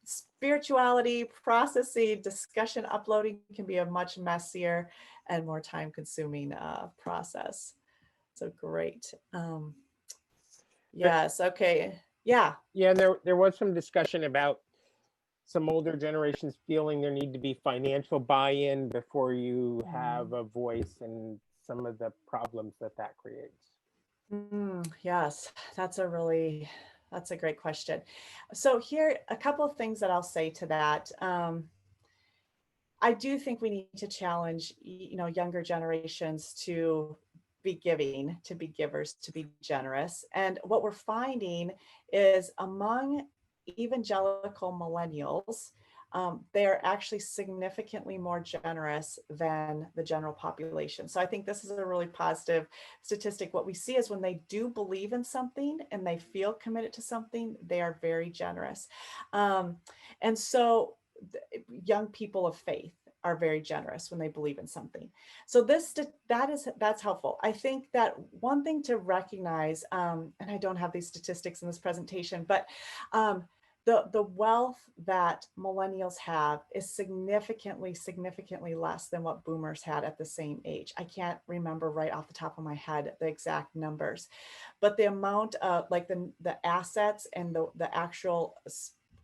spirituality, processing, discussion, uploading can be a much messier and more time consuming process. So great. Yes. Okay. Yeah. Yeah. There was some discussion about some older generations feeling there need to be financial buy-in before you have a voice, and some of the problems that creates. Yes, that's a really That's a great question. So here, a couple of things that I'll say to that. I do think we need to challenge, younger generations to be giving, to be givers, to be generous. And what we're finding is among evangelical millennials, they're actually significantly more generous than the general population. So I think this is a really positive statistic. What we see is when they do believe in something and they feel committed to something, they are very generous. And so young people of faith are very generous when they believe in something. So that's helpful. I think that one thing to recognize, and I don't have these statistics in this presentation, but the wealth that millennials have is significantly less than what boomers had at the same age. I can't remember right off the top of my head the exact numbers, but the amount of like the assets and the actual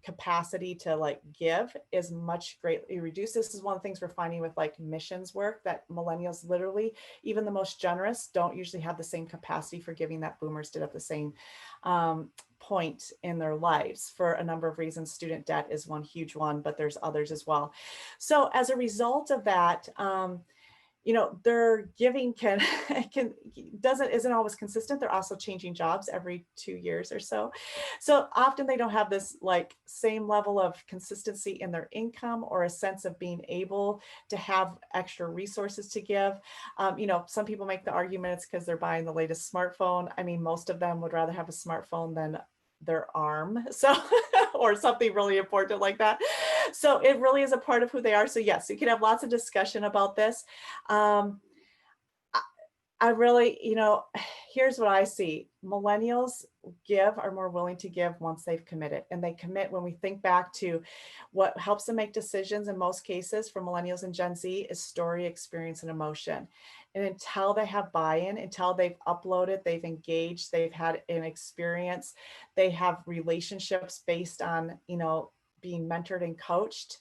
capacity to like give is much greatly reduced. This is one of the things we're finding with like missions work, that millennials, literally even the most generous, don't usually have the same capacity for giving that boomers did at the same point in their lives, for a number of reasons. Student debt is one huge one, but there's others as well. So as a result of that, their giving isn't always consistent. They're also changing jobs every 2 years or so. So often they don't have this like same level of consistency in their income or a sense of being able to have extra resources to give. Some people make the argument it's because they're buying the latest smartphone. I mean, most of them would rather have a smartphone than their arm, so or something really important like that. So it really is a part of who they are. So yes, you can have lots of discussion about this. I really, here's what I see. Millennials are more willing to give once they've committed, and they commit when we think back to what helps them make decisions in most cases for millennials and Gen Z is story, experience, and emotion. And until they have buy-in, until they've uploaded, they've engaged, they've had an experience, they have relationships based on, being mentored and coached,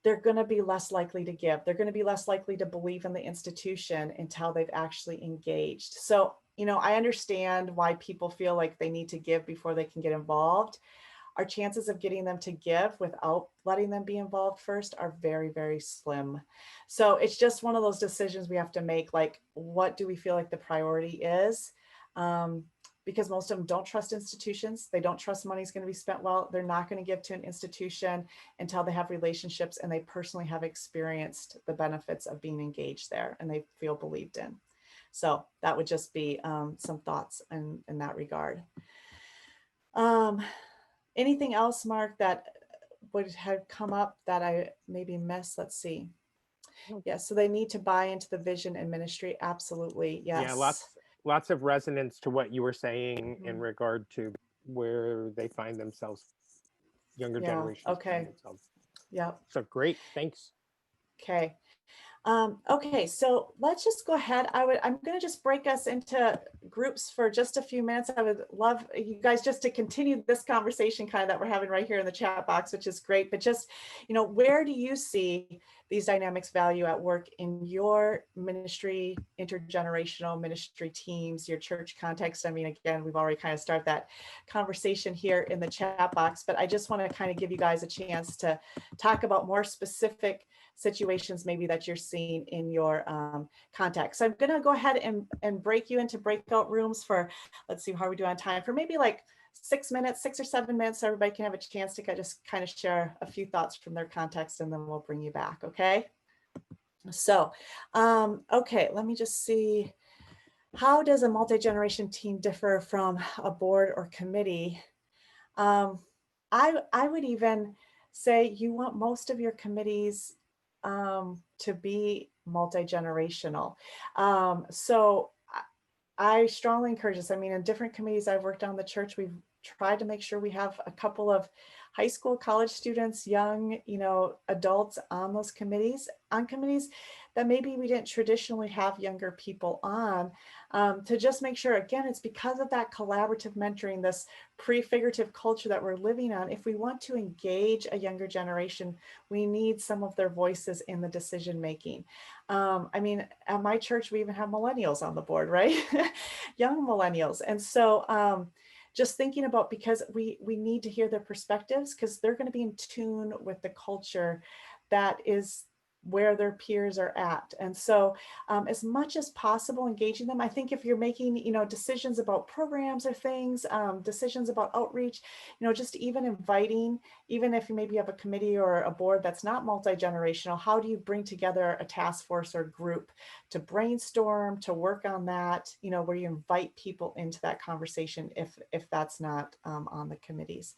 they're going to be less likely to give. They're going to be less likely to believe in the institution until they've actually engaged. So, I understand why people feel like they need to give before they can get involved. Our chances of getting them to give without letting them be involved first are very, very slim. So it's just one of those decisions we have to make, like, what do we feel like the priority is? Because most of them don't trust institutions. They don't trust money's going to be spent well. They're not going to give to an institution until they have relationships and they personally have experienced the benefits of being engaged there and they feel believed in. So that would just be some thoughts in that regard. Anything else, Mark, that would have come up that I maybe missed? Let's see. Yeah, so they need to buy into the vision and ministry. Absolutely. Yes. Yeah, lots of resonance to what you were saying in regard to where they find themselves, younger generations. Okay. Yeah. So great. Thanks. Okay. Okay, so let's just go ahead. I'm going to just break us into groups for just a few minutes. I would love you guys just to continue this conversation kind of that we're having right here in the chat box, which is great. But just, where do you see these dynamics value at work in your ministry, intergenerational ministry teams, your church context? I mean, again, we've already kind of started that conversation here in the chat box, but I just want to kind of give you guys a chance to talk about more specific situations maybe that you're seeing in your context. So I'm going to go ahead and break you into breakout rooms for, let's see how we do on time, for maybe like 6 or 7 minutes, so everybody can have a chance to just kind of share a few thoughts from their context, and then we'll bring you back. Okay. So, okay, let me just see. How does a multi-generation team differ from a board or committee? I would even say you want most of your committees to be multi-generational. So I strongly encourage this. I mean, in different committees I've worked on in the church, we've tried to make sure we have a couple of high school, college students, young, adults on those committees, that maybe we didn't traditionally have younger people on, to just make sure, again, it's because of that collaborative mentoring, this prefigurative culture that we're living on. If we want to engage a younger generation, we need some of their voices in the decision making. I mean, at my church, we even have millennials on the board, right? Young millennials. And so just thinking about, because we need to hear their perspectives, because they're going to be in tune with the culture that is where their peers are at. And so as much as possible, engaging them. I think if you're making, decisions about programs or things, decisions about outreach, just even inviting, even if you maybe have a committee or a board that's not multi-generational, how do you bring together a task force or group to brainstorm, to work on that, where you invite people into that conversation if that's not on the committees.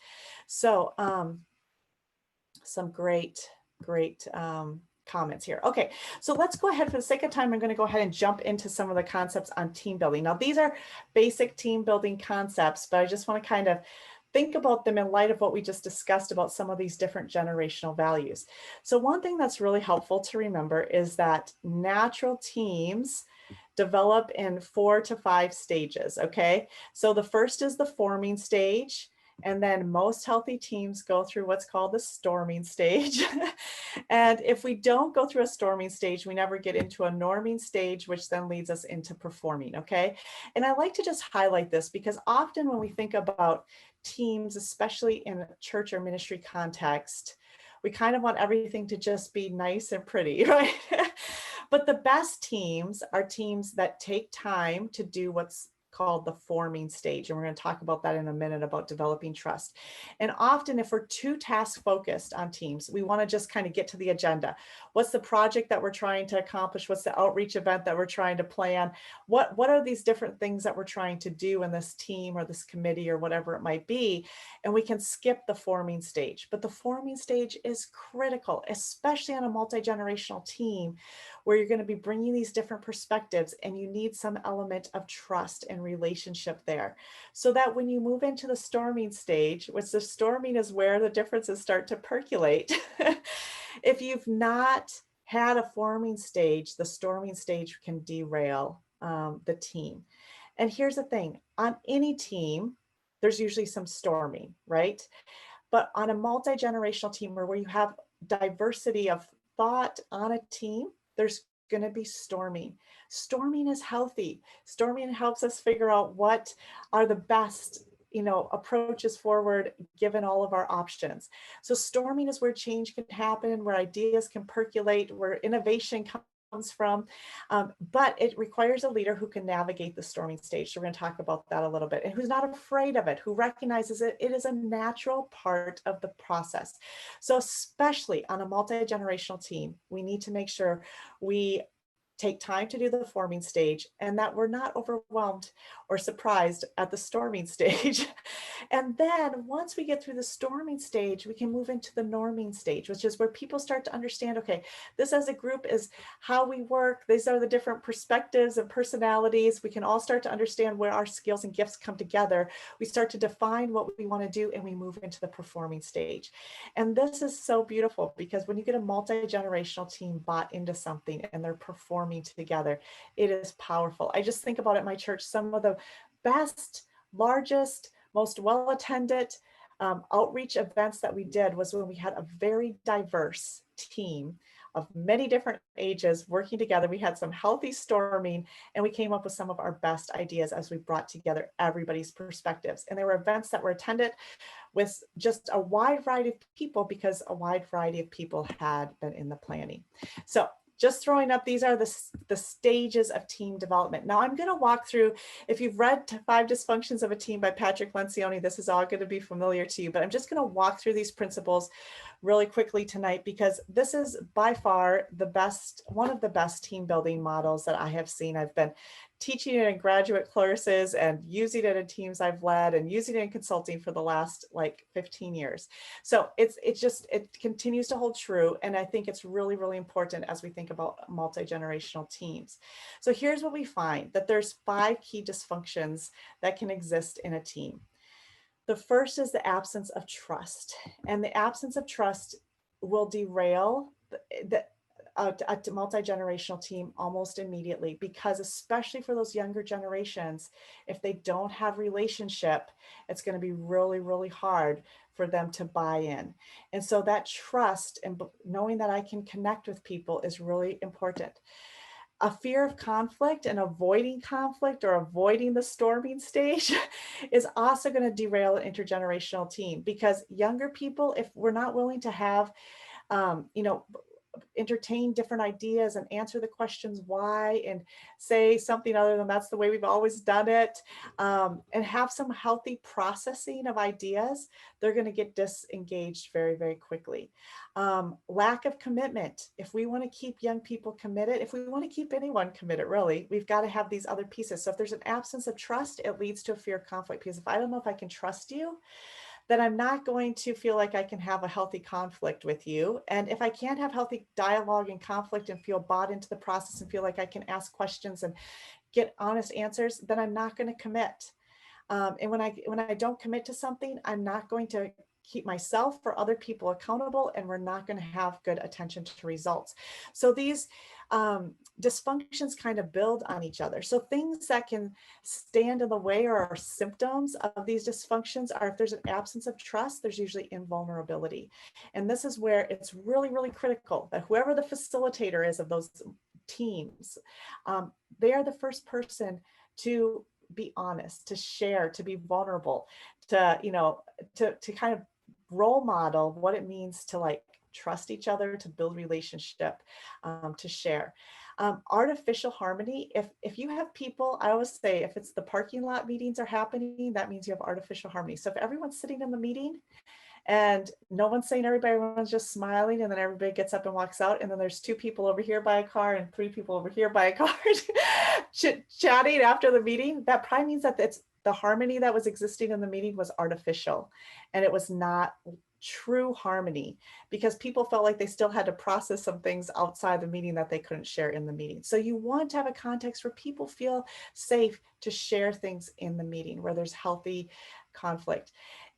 So some great comments here. Okay, so let's go ahead. For the sake of time, I'm going to go ahead and jump into some of the concepts on team building. Now, these are basic team building concepts, but I just want to kind of think about them in light of what we just discussed about some of these different generational values. So one thing that's really helpful to remember is that natural teams develop in 4 to 5 stages, okay? So the first is the forming stage. And then most healthy teams go through what's called the storming stage. And if we don't go through a storming stage, we never get into a norming stage, which then leads us into performing, okay? And I like to just highlight this because often when we think about teams, especially in a church or ministry context, we kind of want everything to just be nice and pretty, right? But the best teams are teams that take time to do what's called the forming stage. And we're going to talk about that in a minute, about developing trust. And often if we're too task focused on teams, we want to just kind of get to the agenda. What's the project that we're trying to accomplish? What's the outreach event that we're trying to plan? What are these different things that we're trying to do in this team or this committee or whatever it might be? And we can skip the forming stage. But the forming stage is critical, especially on a multi-generational team where you're going to be bringing these different perspectives, and you need some element of trust and relationship there, so that when you move into the storming stage, which the storming is where the differences start to percolate. If you've not had a forming stage, the storming stage can derail the team. And here's the thing, on any team, there's usually some storming, right? But on a multi-generational team where you have diversity of thought on a team, there's going to be storming. Storming is healthy. Storming helps us figure out what are the best, approaches forward given all of our options. So storming is where change can happen, where ideas can percolate, where innovation comes from, but it requires a leader who can navigate the storming stage. So we're going to talk about that a little bit, and who's not afraid of it, who recognizes it is a natural part of the process. So especially on a multi-generational team, we need to make sure we take time to do the forming stage, and that we're not overwhelmed or surprised at the storming stage. And then once we get through the storming stage, we can move into the norming stage, which is where people start to understand, okay, this as a group is how we work. These are the different perspectives and personalities. We can all start to understand where our skills and gifts come together. We start to define what we want to do, and we move into the performing stage. And this is so beautiful, because when you get a multi-generational team bought into something and they're performing together, it is powerful. I just think about at my church, some of the best, largest, most well-attended outreach events that we did was when we had a very diverse team of many different ages working together. We had some healthy storming, and we came up with some of our best ideas as we brought together everybody's perspectives. And there were events that were attended with just a wide variety of people, because a wide variety of people had been in the planning. So just throwing up, these are the stages of team development. Now I'm going to walk through, if you've read 5 Dysfunctions of a Team by Patrick Lencioni, this is all going to be familiar to you, but I'm just going to walk through these principles really quickly tonight, because this is by far the best, one of the best team building models that I have seen. I've been teaching it in graduate courses and using it in teams I've led and using it in consulting for the last like 15 years. So it continues to hold true. And I think it's really, really important as we think about multi-generational teams. So here's what we find, that there's 5 key dysfunctions that can exist in a team. The first is the absence of trust, and the absence of trust will derail a multi-generational team almost immediately, because especially for those younger generations, if they don't have relationship, it's going to be really, really hard for them to buy in. And so that trust and knowing that I can connect with people is really important. a fear of conflict and avoiding conflict or avoiding the storming stage is also going to derail an intergenerational team, because younger people, if we're not willing to have, you know, entertain different ideas and answer the questions why, and say something other than that's the way we've always done it, and have some healthy processing of ideas, they're going to get disengaged very, very quickly. Lack of commitment. If we want to keep young people committed, if we want to keep anyone committed, really, we've got to have these other pieces. So if there's an absence of trust, it leads to a fear of conflict, because if I don't know if I can trust you, then I'm not going to feel like I can have a healthy conflict with you. And if I can't have healthy dialogue and conflict and feel bought into the process and feel like I can ask questions and get honest answers, then I'm not going to commit. And when I don't commit to something, I'm not going to keep myself or other people accountable, and we're not going to have good attention to results. So these dysfunctions kind of build on each other. So things that can stand in the way or are symptoms of these dysfunctions are, if there's an absence of trust, there's usually invulnerability. And this is where it's really, really critical that whoever the facilitator is of those teams, they are the first person to be honest, to share, to be vulnerable, to, you know, to kind of role model what it means to like trust each other, to build relationship, to share. Artificial harmony. If you have people, I always say, if it's the parking lot meetings are happening, that means you have artificial harmony. So if everyone's sitting in the meeting and no one's saying everybody, everyone's just smiling, and then everybody gets up and walks out, and then there's 2 people over here by a car and 3 people over here by a car chatting after the meeting, that probably means that it's the harmony that was existing in the meeting was artificial, and it was not true harmony, because people felt like they still had to process some things outside the meeting that they couldn't share in the meeting. So you want to have a context where people feel safe to share things in the meeting, where there's healthy conflict.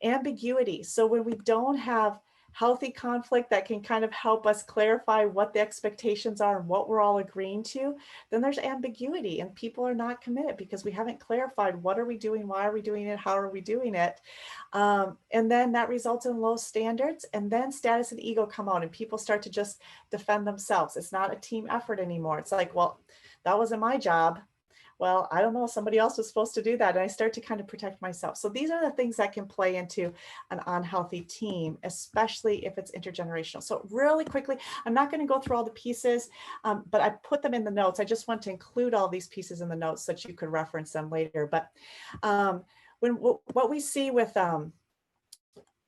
Ambiguity. So when we don't have healthy conflict that can kind of help us clarify what the expectations are and what we're all agreeing to, then there's ambiguity and people are not committed because we haven't clarified what are we doing, why are we doing it, how are we doing it. And then that results in low standards, and then status and ego come out and people start to just defend themselves. It's not a team effort anymore. It's like, well, that wasn't my job. Well, I don't know, somebody else was supposed to do that. And I start to kind of protect myself. So these are the things that can play into an unhealthy team, especially if it's intergenerational. So really quickly, I'm not going to go through all the pieces, but I put them in the notes. I just want to include all these pieces in the notes so that you could reference them later. But what we see with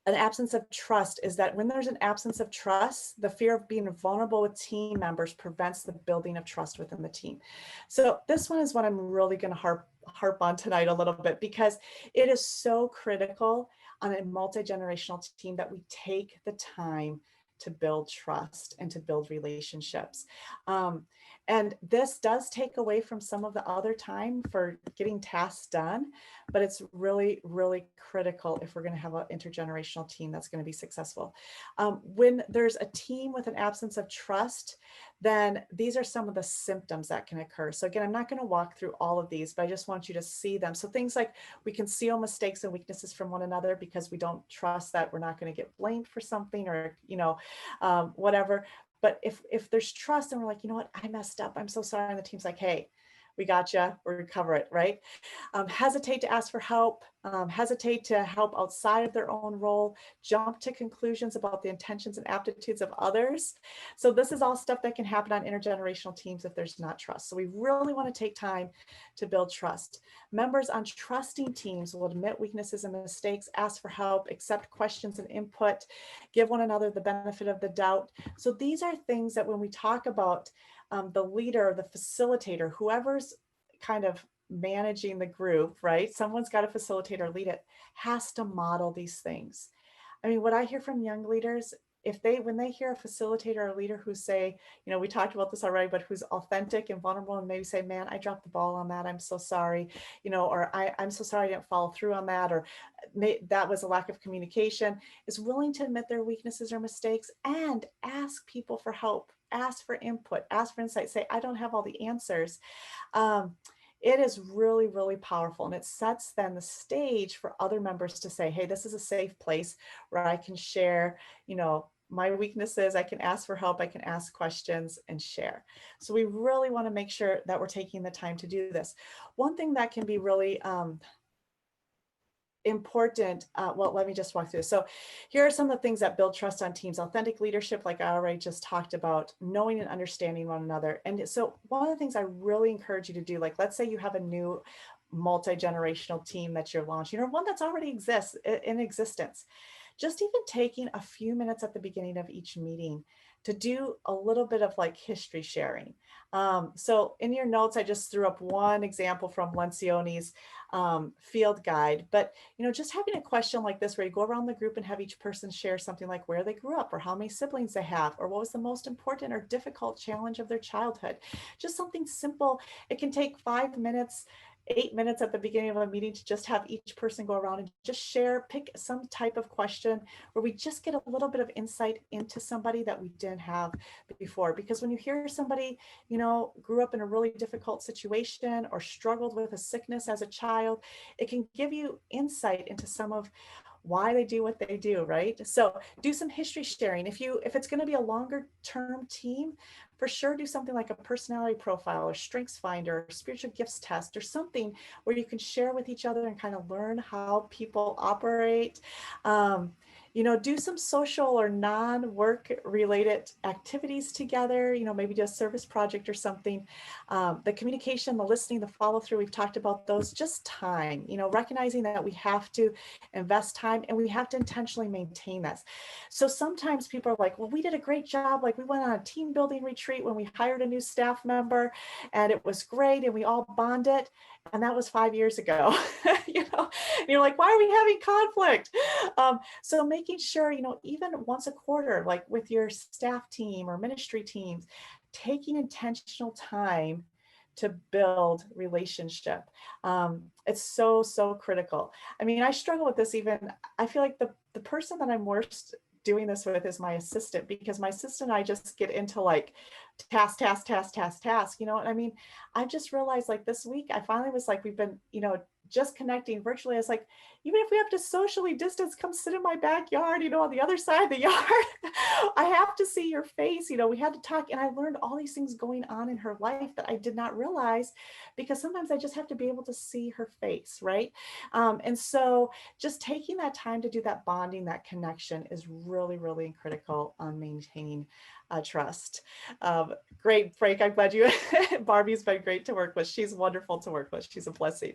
an absence of trust is that when there's an absence of trust, the fear of being vulnerable with team members prevents the building of trust within the team. So this one is what I'm really going to harp on tonight a little bit, because it is so critical on a multi-generational team that we take the time to build trust and to build relationships. And this does take away from some of the other time for getting tasks done, but it's really, really critical if we're going to have an intergenerational team that's going to be successful. When there's a team with an absence of trust, then these are some of the symptoms that can occur. So again, I'm not going to walk through all of these, but I just want you to see them. So things like we conceal mistakes and weaknesses from one another because we don't trust that we're not going to get blamed for something or, you know, whatever. But if there's trust and we're like, you know what, I messed up, I'm so sorry. And the team's like, hey, we got you, we'll recover it, right? Hesitate to ask for help, hesitate to help outside of their own role, jump to conclusions about the intentions and aptitudes of others. So this is all stuff that can happen on intergenerational teams if there's not trust. So we really want to take time to build trust. Members on trusting teams will admit weaknesses and mistakes, ask for help, accept questions and input, give one another the benefit of the doubt. So these are things that when we talk about the leader, the facilitator, whoever's kind of managing the group, right? Someone's got to facilitate or lead it, has to model these things. I mean, what I hear from young leaders, when they hear a facilitator or leader who say, you know, we talked about this already, but who's authentic and vulnerable and maybe say, man, I dropped the ball on that, I'm so sorry, you know, or I'm so sorry I didn't follow through on that, or that was a lack of communication, is willing to admit their weaknesses or mistakes and ask people for help, ask for input, ask for insight, say, I don't have all the answers. It is really, really powerful. And it sets then the stage for other members to say, hey, this is a safe place where I can share, you know, my weakness is I can ask for help, I can ask questions and share. So we really want to make sure that we're taking the time to do this. One thing that can be really important, well, let me just walk through. So here are some of the things that build trust on teams: authentic leadership, like I already just talked about, knowing and understanding one another. And so one of the things I really encourage you to do, like let's say you have a new multi-generational team that you're launching, or one that's already exists in existence, just even taking a few minutes at the beginning of each meeting to do a little bit of like history sharing. So in your notes, I just threw up one example from Lencioni's field guide, but just having a question like this, where you go around the group and have each person share something like where they grew up, or how many siblings they have, or what was the most important or difficult challenge of their childhood. Just something simple. It can take 5 minutes, 8 minutes at the beginning of a meeting to just have each person go around and just share, pick some type of question where we just get a little bit of insight into somebody that we didn't have before. Because when you hear somebody, grew up in a really difficult situation or struggled with a sickness as a child, it can give you insight into some of why they do what they do, right? So do some history sharing. If it's going to be a longer term team, for sure do something like a personality profile or strengths finder or spiritual gifts test, or something where you can share with each other and kind of learn how people operate. Do some social or non-work related activities together, maybe do a service project or something. The communication, the listening, the follow through, we've talked about those. Just time, recognizing that we have to invest time and we have to intentionally maintain this. So sometimes people are like, well, we did a great job. Like we went on a team building retreat when we hired a new staff member and it was great and we all bonded. And that was 5 years ago, and you're like, why are we having conflict? So making sure, even once a quarter, like with your staff team or ministry teams, taking intentional time to build relationship. It's so, so critical. I mean, I struggle with this even. I feel like the person that I'm worst doing this with is my assistant, because my assistant and I just get into like task. You know what I mean? I just realized like this week, I finally was like, we've been, just connecting virtually. I was like, even if we have to socially distance, come sit in my backyard, on the other side of the yard. I have to see your face. We had to talk. And I learned all these things going on in her life that I did not realize, because sometimes I just have to be able to see her face, right? And so just taking that time to do that bonding, that connection is really, really critical on maintaining trust. Great, Frank. I'm glad you, Barbie's been great to work with. She's wonderful to work with. She's a blessing.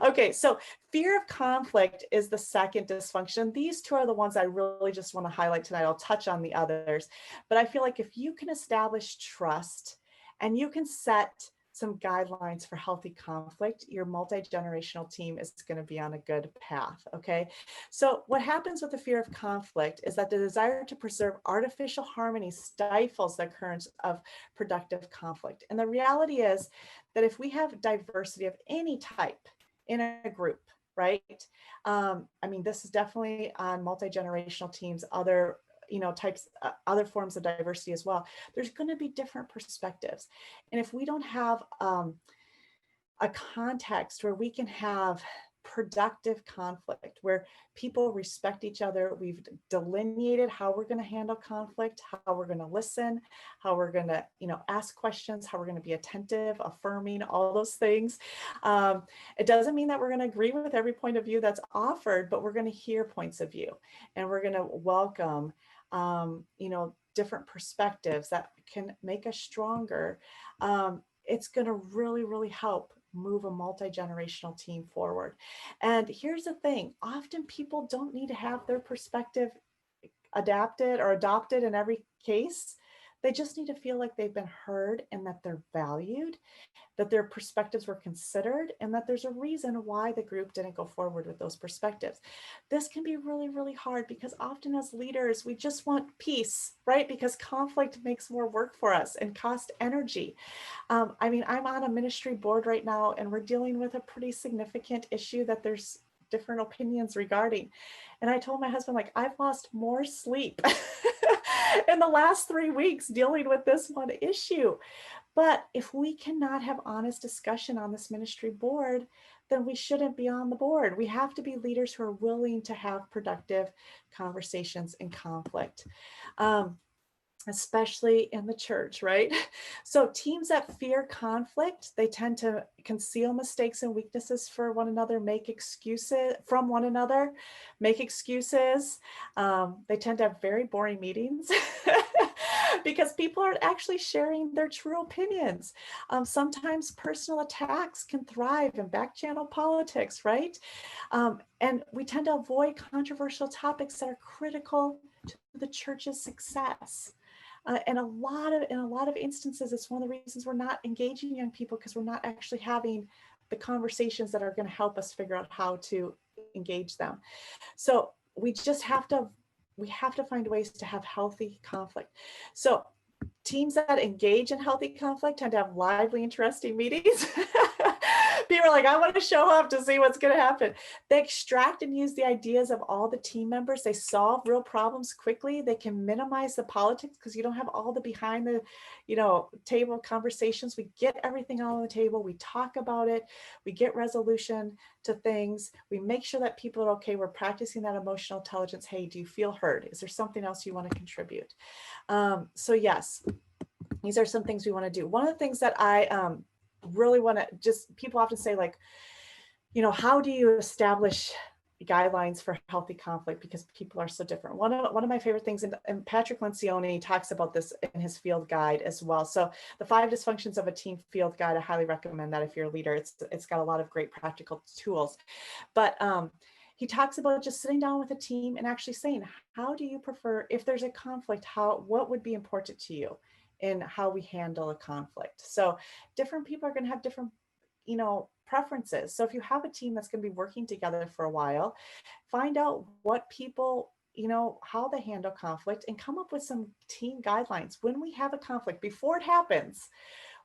Okay, so fear of conflict is the second dysfunction. These two are the ones I really just want to highlight tonight. I'll touch on the others, but I feel like if you can establish trust and you can set some guidelines for healthy conflict, your multi-generational team is going to be on a good path. Okay. So what happens with the fear of conflict is that the desire to preserve artificial harmony stifles the occurrence of productive conflict. And the reality is that if we have diversity of any type in a group, right? I mean, this is definitely on multi-generational teams, other types, other forms of diversity as well. There's going to be different perspectives. And if we don't have a context where we can have productive conflict, where people respect each other, we've delineated how we're going to handle conflict, how we're going to listen, how we're going to, ask questions, how we're going to be attentive, affirming, all those things. It doesn't mean that we're going to agree with every point of view that's offered, but we're going to hear points of view, and we're going to welcome different perspectives that can make us stronger. It's going to really, really help move a multi-generational team forward. And here's the thing, often people don't need to have their perspective adapted or adopted in every case. They just need to feel like they've been heard and that they're valued, that their perspectives were considered, and that there's a reason why the group didn't go forward with those perspectives. This can be really, really hard because often as leaders, we just want peace, right? Because conflict makes more work for us and cost energy. I mean, I'm on a ministry board right now, and we're dealing with a pretty significant issue that there's different opinions regarding. And I told my husband, like, I've lost more sleep in the last 3 weeks dealing with this one issue. But if we cannot have honest discussion on this ministry board, then we shouldn't be on the board. We have to be leaders who are willing to have productive conversations in conflict. Especially in the church, right? So teams that fear conflict, they tend to conceal mistakes and weaknesses for one another, make excuses from one another, make excuses. They tend to have very boring meetings because people aren't actually sharing their true opinions. Sometimes personal attacks can thrive in back channel politics, right? And we tend to avoid controversial topics that are critical to the church's success. In a lot of instances, it's one of the reasons we're not engaging young people, because we're not actually having the conversations that are going to help us figure out how to engage them. So we have to find ways to have healthy conflict. So teams that engage in healthy conflict tend to have lively, interesting meetings. People are like, I want to show up to see what's going to happen. They extract and use the ideas of all the team members. They solve real problems quickly. They can minimize the politics because you don't have all the behind the, table conversations. We get everything on the table. We talk about it. We get resolution to things. We make sure that people are okay. We're practicing that emotional intelligence. Hey, do you feel heard? Is there something else you want to contribute? So yes, these are some things we want to do. One of the things that I really want to people often say, like, how do you establish guidelines for healthy conflict, because people are so different. One of my favorite things, and Patrick Lencioni talks about this in his field guide as well. So the 5 dysfunctions of a team field guide, I highly recommend that if you're a leader. It's got a lot of great practical tools. But he talks about just sitting down with a team and actually saying, how do you prefer, if there's a conflict, what would be important to you in how we handle a conflict? So different people are going to have different, preferences. So if you have a team that's going to be working together for a while, find out what people, how they handle conflict, and come up with some team guidelines. When we have a conflict, before it happens,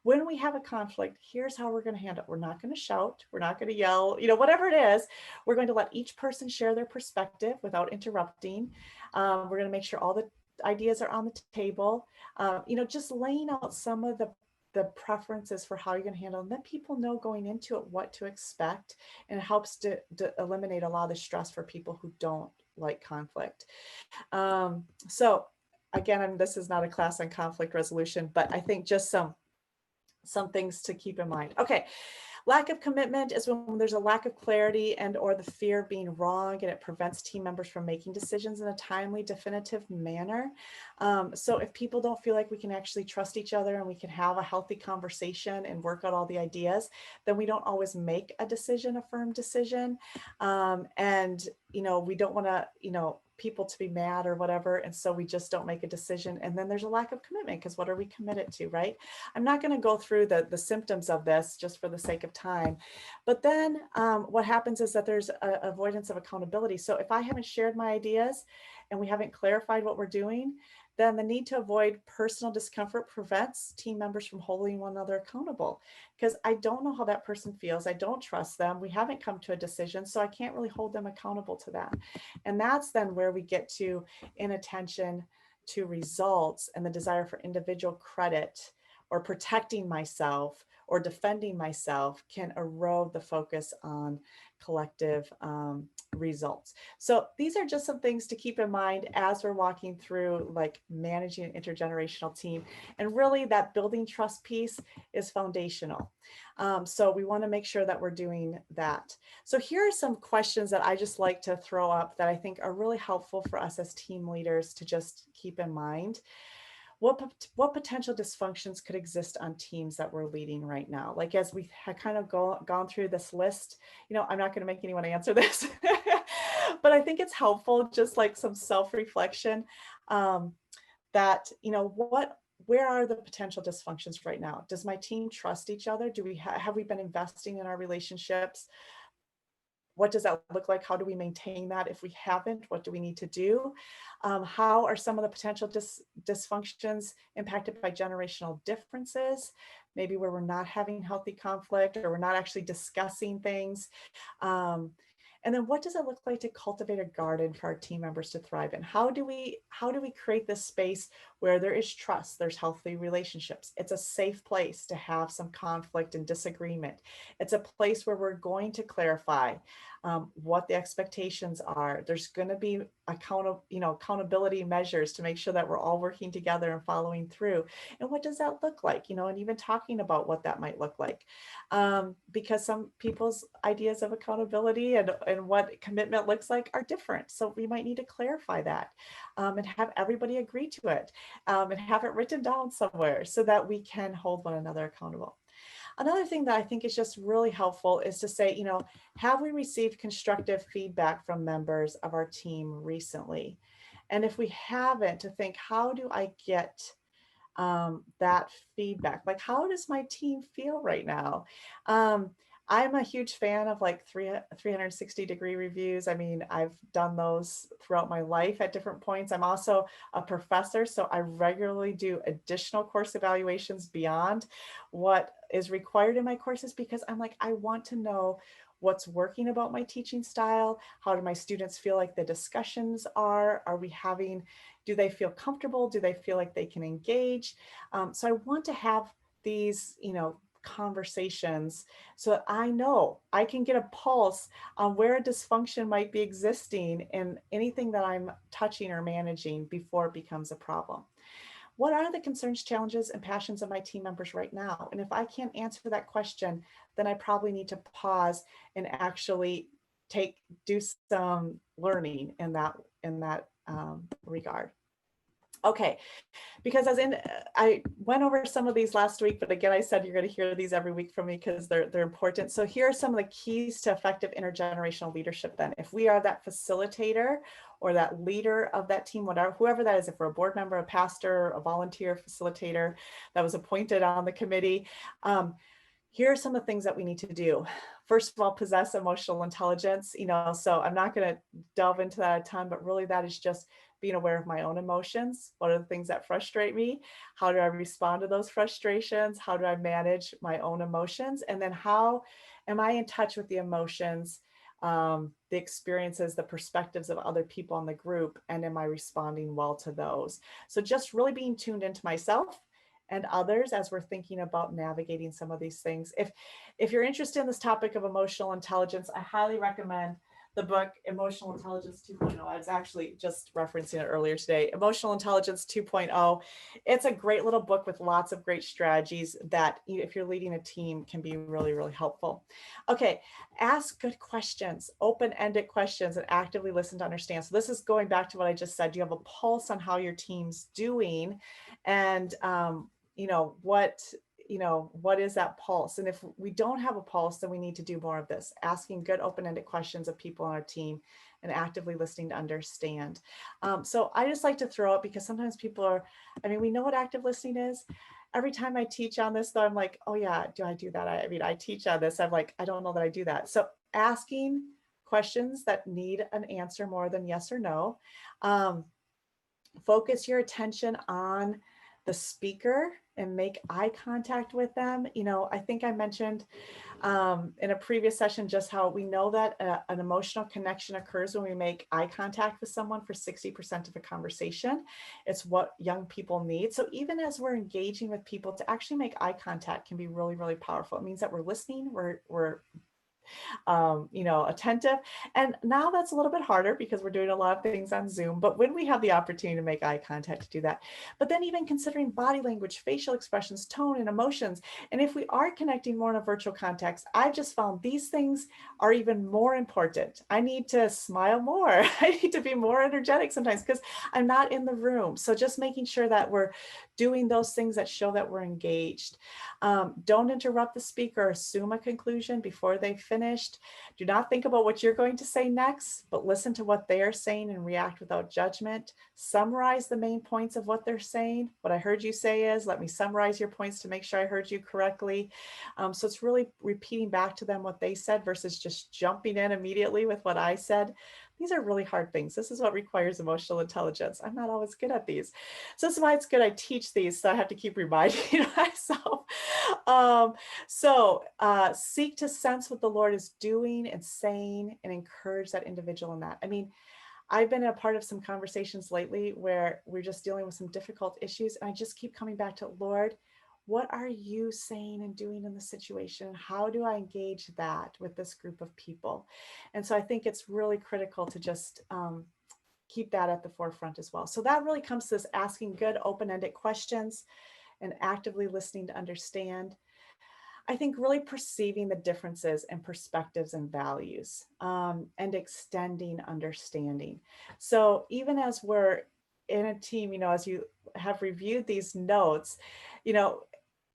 when we have a conflict, here's how we're going to handle it. We're not going to shout. We're not going to yell, whatever it is. We're going to let each person share their perspective without interrupting. We're going to make sure all the ideas are on the table. Just laying out some of the preferences for how you're going to handle them. Then people know going into it what to expect, and it helps to eliminate a lot of the stress for people who don't like conflict. So again, this is not a class on conflict resolution, but I think just some things to keep in mind. Okay. Lack of commitment is when there's a lack of clarity and or the fear of being wrong, and it prevents team members from making decisions in a timely, definitive manner. So if people don't feel like we can actually trust each other and we can have a healthy conversation and work out all the ideas, then we don't always make a decision, a firm decision. And we don't want to, people to be mad or whatever. And so we just don't make a decision. And then there's a lack of commitment, because what are we committed to, right? I'm not going to go through the symptoms of this just for the sake of time. But then what happens is that there's a avoidance of accountability. So if I haven't shared my ideas and we haven't clarified what we're doing, then the need to avoid personal discomfort prevents team members from holding one another accountable, because I don't know how that person feels. I don't trust them. We haven't come to a decision, so I can't really hold them accountable to that. And that's then where we get to inattention to results and the desire for individual credit, or protecting myself or defending myself, can erode the focus on collective results. So these are just some things to keep in mind as we're walking through, like, managing an intergenerational team. And really that building trust piece is foundational. So we want to make sure that we're doing that. So here are some questions that I just like to throw up that I think are really helpful for us as team leaders to just keep in mind. What potential dysfunctions could exist on teams that we're leading right now? Like, as we have kind of gone through this list, I'm not going to make anyone answer this, but I think it's helpful, just like some self-reflection, that, where are the potential dysfunctions right now? Does my team trust each other? Do we have we been investing in our relationships? What does that look like? How do we maintain that? If we haven't, what do we need to do? How are some of the potential dysfunctions impacted by generational differences? Maybe where we're not having healthy conflict, or we're not actually discussing things. And then what does it look like to cultivate a garden for our team members to thrive in? How do we create this space where there is trust, there's healthy relationships? It's a safe place to have some conflict and disagreement. It's a place where we're going to clarify what the expectations are. There's going to be accountability measures to make sure that we're all working together and following through. And what does that look like? And even talking about what that might look like. Because some people's ideas of accountability and what commitment looks like are different. So we might need to clarify that and have everybody agree to it and have it written down somewhere so that we can hold one another accountable. Another thing that I think is just really helpful is to say, have we received constructive feedback from members of our team recently? And if we haven't, to think, how do I get that feedback? Like, how does my team feel right now? I'm a huge fan of like 360-degree reviews. I mean, I've done those throughout my life at different points. I'm also a professor, so I regularly do additional course evaluations beyond what is required in my courses, because I'm like, I want to know what's working about my teaching style. How do my students feel like the discussions are? Do they feel comfortable? Do they feel like they can engage? So I want to have these, conversations so that I know I can get a pulse on where a dysfunction might be existing in anything that I'm touching or managing before it becomes a problem. What are the concerns, challenges, and passions of my team members right now? And if I can't answer that question, then I probably need to pause and actually do some learning in that regard. Okay, because I went over some of these last week, but again, I said you're going to hear these every week from me because they're important. So here are some of the keys to effective intergenerational leadership then. If we are that facilitator or that leader of that team, whoever that is, if we're a board member, a pastor, a volunteer facilitator that was appointed on the committee, here are some of the things that we need to do. First of all, possess emotional intelligence, so I'm not going to delve into that a ton, but really that is just being aware of my own emotions. What are the things that frustrate me? How do I respond to those frustrations? How do I manage my own emotions? And then how am I in touch with the emotions, the experiences, the perspectives of other people in the group? And am I responding well to those? So just really being tuned into myself and others as we're thinking about navigating some of these things. If you're interested in this topic of emotional intelligence, I highly recommend the book Emotional Intelligence 2.0. I was actually just referencing it earlier today. Emotional Intelligence 2.0. It's a great little book with lots of great strategies that, if you're leading a team, can be really, really helpful. Okay, ask good questions, open-ended questions, and actively listen to understand. So this is going back to what I just said. You have a pulse on how your team's doing, and what is that pulse? And if we don't have a pulse, then we need to do more of this, asking good open-ended questions of people on our team and actively listening to understand. So I just like to throw it because sometimes we know what active listening is. Every time I teach on this though, I'm like, oh yeah, do I do that? I teach on this. I'm like, I don't know that I do that. So asking questions that need an answer more than yes or no. Focus your attention on the speaker and make eye contact with them. I think I mentioned in a previous session just how we know that an emotional connection occurs when we make eye contact with someone for 60% of a conversation. It's what young people need. So even as we're engaging with people, to actually make eye contact can be really, really powerful. It means that we're listening, we're attentive. And now that's a little bit harder because we're doing a lot of things on Zoom, but when we have the opportunity to make eye contact, to do that. But then even considering body language, facial expressions, tone, and emotions. And if we are connecting more in a virtual context, I've just found these things are even more important. I need to smile more. I need to be more energetic sometimes because I'm not in the room. So just making sure that we're doing those things that show that we're engaged. Don't interrupt the speaker, assume a conclusion before they finished. Do not think about what you're going to say next, but listen to what they are saying and react without judgment. Summarize the main points of what they're saying. What I heard you say is, let me summarize your points to make sure I heard you correctly. So it's really repeating back to them what they said versus just jumping in immediately with what I said. these are really hard things. This is what requires emotional intelligence. I'm not always good at these. So that's why it's good I teach these. So I have to keep reminding myself. Seek to sense what the Lord is doing and saying and encourage that individual in that. I mean, I've been a part of some conversations lately where we're just dealing with some difficult issues. And I just keep coming back to, Lord, what are you saying and doing in the situation? How do I engage that with this group of people? And so I think it's really critical to just keep that at the forefront as well. So that really comes to this asking good open-ended questions and actively listening to understand. I think really perceiving the differences in perspectives and values, and extending understanding. So even as we're in a team, as you have reviewed these notes,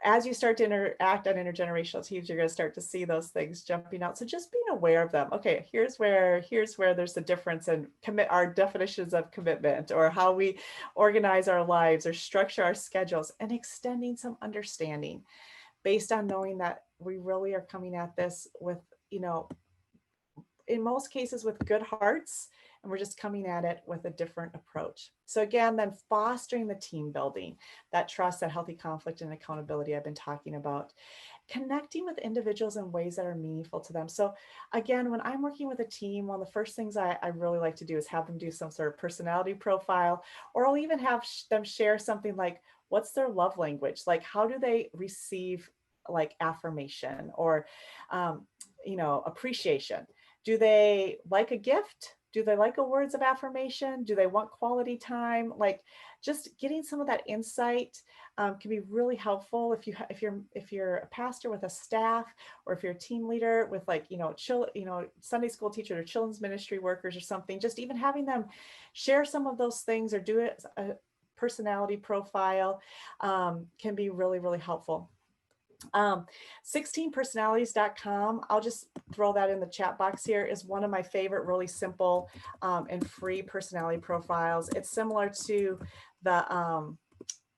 as you start to interact on intergenerational teams, you're going to start to see those things jumping out. So just being aware of them. Okay, here's where there's a difference in our definitions of commitment, or how we organize our lives or structure our schedules, and extending some understanding based on knowing that we really are coming at this with, in most cases with good hearts, and we're just coming at it with a different approach. So again, then fostering the team building, that trust, that healthy conflict and accountability I've been talking about, connecting with individuals in ways that are meaningful to them. So again, when I'm working with a team, one of the first things I really like to do is have them do some sort of personality profile, or I'll even have them share something like, what's their love language? Like, how do they receive like affirmation or, appreciation? Do they like a gift? Do they like a words of affirmation? Do they want quality time? Like, just getting some of that insight can be really helpful if you're a pastor with a staff, or if you're a team leader with Sunday school teachers or children's ministry workers or something. Just even having them share some of those things or do it a personality profile can be really, really helpful. 16personalities.com, I'll just throw that in the chat box here, is one of my favorite really simple and free personality profiles. It's similar to the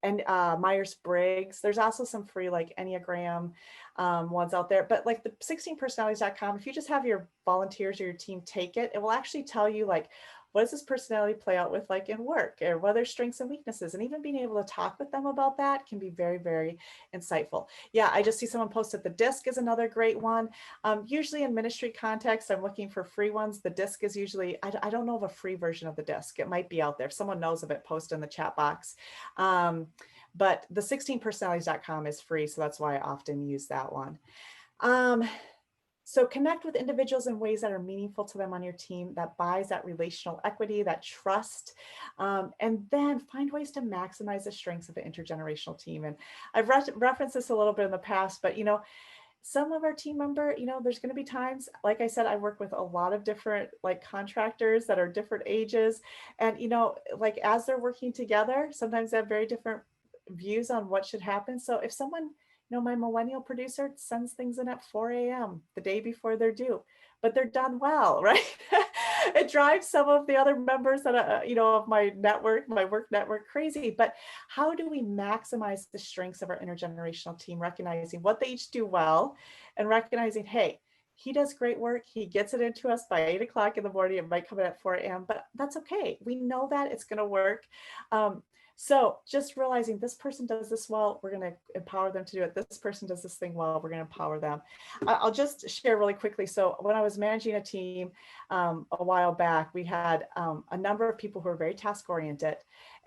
Myers-Briggs. There's also some free like Enneagram ones out there, but like the 16personalities.com, if you just have your volunteers or your team take it, it will actually tell you like, what does this personality play out with like in work, or what are their strengths and weaknesses? And even being able to talk with them about that can be very, very insightful. Yeah, I just see someone posted the DISC is another great one. Usually in ministry context, I'm looking for free ones. The DISC is usually, I don't know of a free version of the DISC. It might be out there. If someone knows of it, post in the chat box. But the 16personalities.com is free, so that's why I often use that one. So connect with individuals in ways that are meaningful to them on your team, that buys that relational equity, that trust, and then find ways to maximize the strengths of an intergenerational team. And I've referenced this a little bit in the past, but some of our team member, there's going to be times, like I said, I work with a lot of different like contractors that are different ages, and like as they're working together, sometimes they have very different views on what should happen. So if someone, my millennial producer sends things in at 4 a.m. the day before they're due, but they're done well, right? It drives some of the other members that, of my work network crazy. But how do we maximize the strengths of our intergenerational team, recognizing what they each do well and recognizing, hey, he does great work. He gets it into us by 8 o'clock in the morning. It might come in at 4 a.m., but that's okay. We know that it's going to work. So just realizing this person does this well, we're going to empower them to do it. This person does this thing well, we're going to empower them. I'll just share really quickly. So when I was managing a team a while back, we had a number of people who were very task oriented,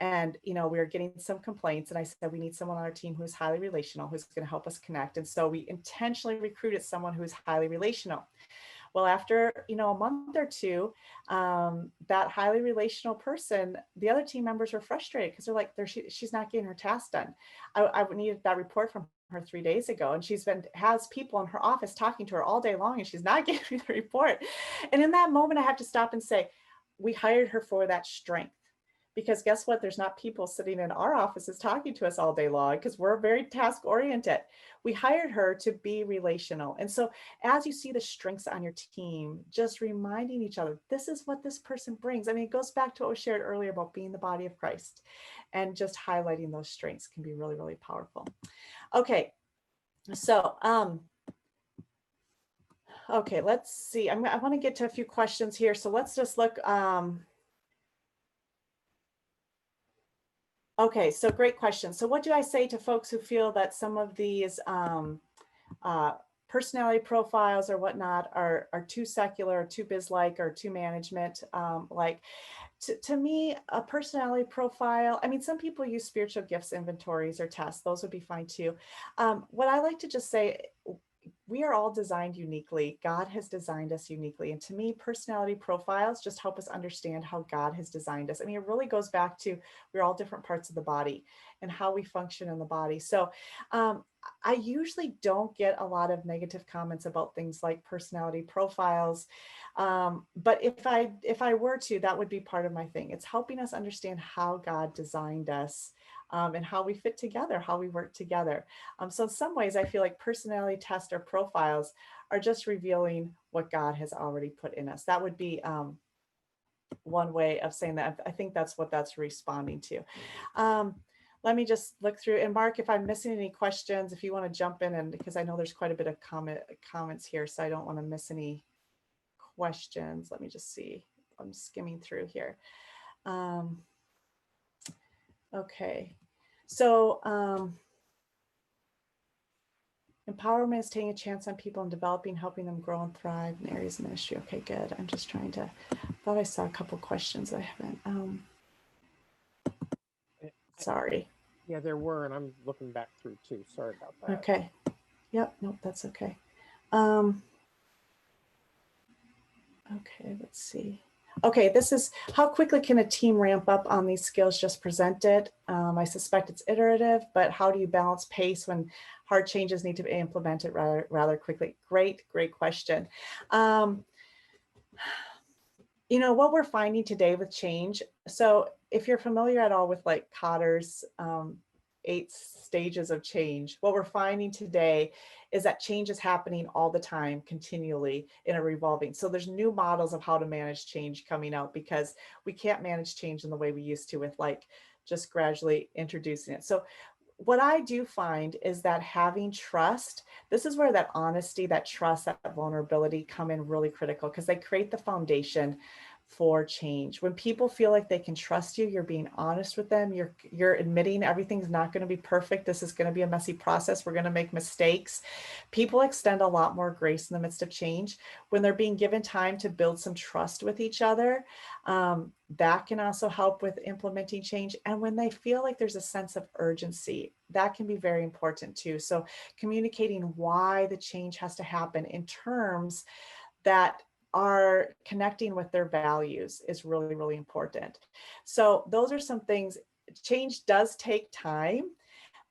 and we were getting some complaints, and I said, we need someone on our team who's highly relational, who's going to help us connect. And so we intentionally recruited someone who's highly relational. Well, after, a month or two, that highly relational person, the other team members were frustrated because they're like, she's not getting her task done. I needed that report from her 3 days ago, and has people in her office talking to her all day long, and she's not getting me the report. And in that moment, I have to stop and say, we hired her for that strength. Because guess what? There's not people sitting in our offices talking to us all day long because we're very task oriented. We hired her to be relational. And so as you see the strengths on your team, just reminding each other, this is what this person brings. I mean, it goes back to what was shared earlier about being the body of Christ, and just highlighting those strengths can be really, really powerful. Okay. So, Okay, let's see. I want to get to a few questions here. So let's just look. Okay, so great question. So what do I say to folks who feel that some of these uh, personality profiles or whatnot are too secular, or too biz-like, or too management? Like, to me, a personality profile, I mean, some people use spiritual gifts inventories or tests. Those would be fine too. What I like to just say, we are all designed uniquely. God has designed us uniquely. And to me, personality profiles just help us understand how God has designed us. I mean, it really goes back to we're all different parts of the body and how we function in the body. So I usually don't get a lot of negative comments about things like personality profiles. But if I were to, that would be part of my thing. It's helping us understand how God designed us. And how we fit together, how we work together. So in some ways, I feel like personality tests or profiles are just revealing what God has already put in us. That would be one way of saying that. I think that's what that's responding to. Let me just look through. And Mark, if I'm missing any questions, if you want to jump in, and because I know there's quite a bit of comments here, so I don't want to miss any questions. Let me just see. I'm skimming through here. Okay. So empowerment is taking a chance on people and developing, helping them grow and thrive in areas of ministry. Okay, good. I'm just trying to, thought I saw a couple questions I haven't. Sorry. Yeah, there were, and I'm looking back through too. Sorry about that. Okay. Yep. Nope, that's okay. Okay, let's see. Okay, this is how quickly can a team ramp up on these skills just presented? I suspect it's iterative, but how do you balance pace when hard changes need to be implemented rather quickly? Great question. You know, what we're finding today with change. So if you're familiar at all with like Cotter's 8 stages of change, what we're finding today is that change is happening all the time, continually in a revolving. So there's new models of how to manage change coming out because we can't manage change in the way we used to with like just gradually introducing it. So what I do find is that having trust, this is where that honesty, that trust, that vulnerability come in really critical because they create the foundation for change. When people feel like they can trust you, you're being honest with them, you're admitting everything's not going to be perfect. This is going to be a messy process. We're going to make mistakes. People extend a lot more grace in the midst of change when they're being given time to build some trust with each other. That can also help with implementing change. And when they feel like there's a sense of urgency, that can be very important too. So communicating why the change has to happen in terms that are connecting with their values is really, really important. So those are some things. Change does take time,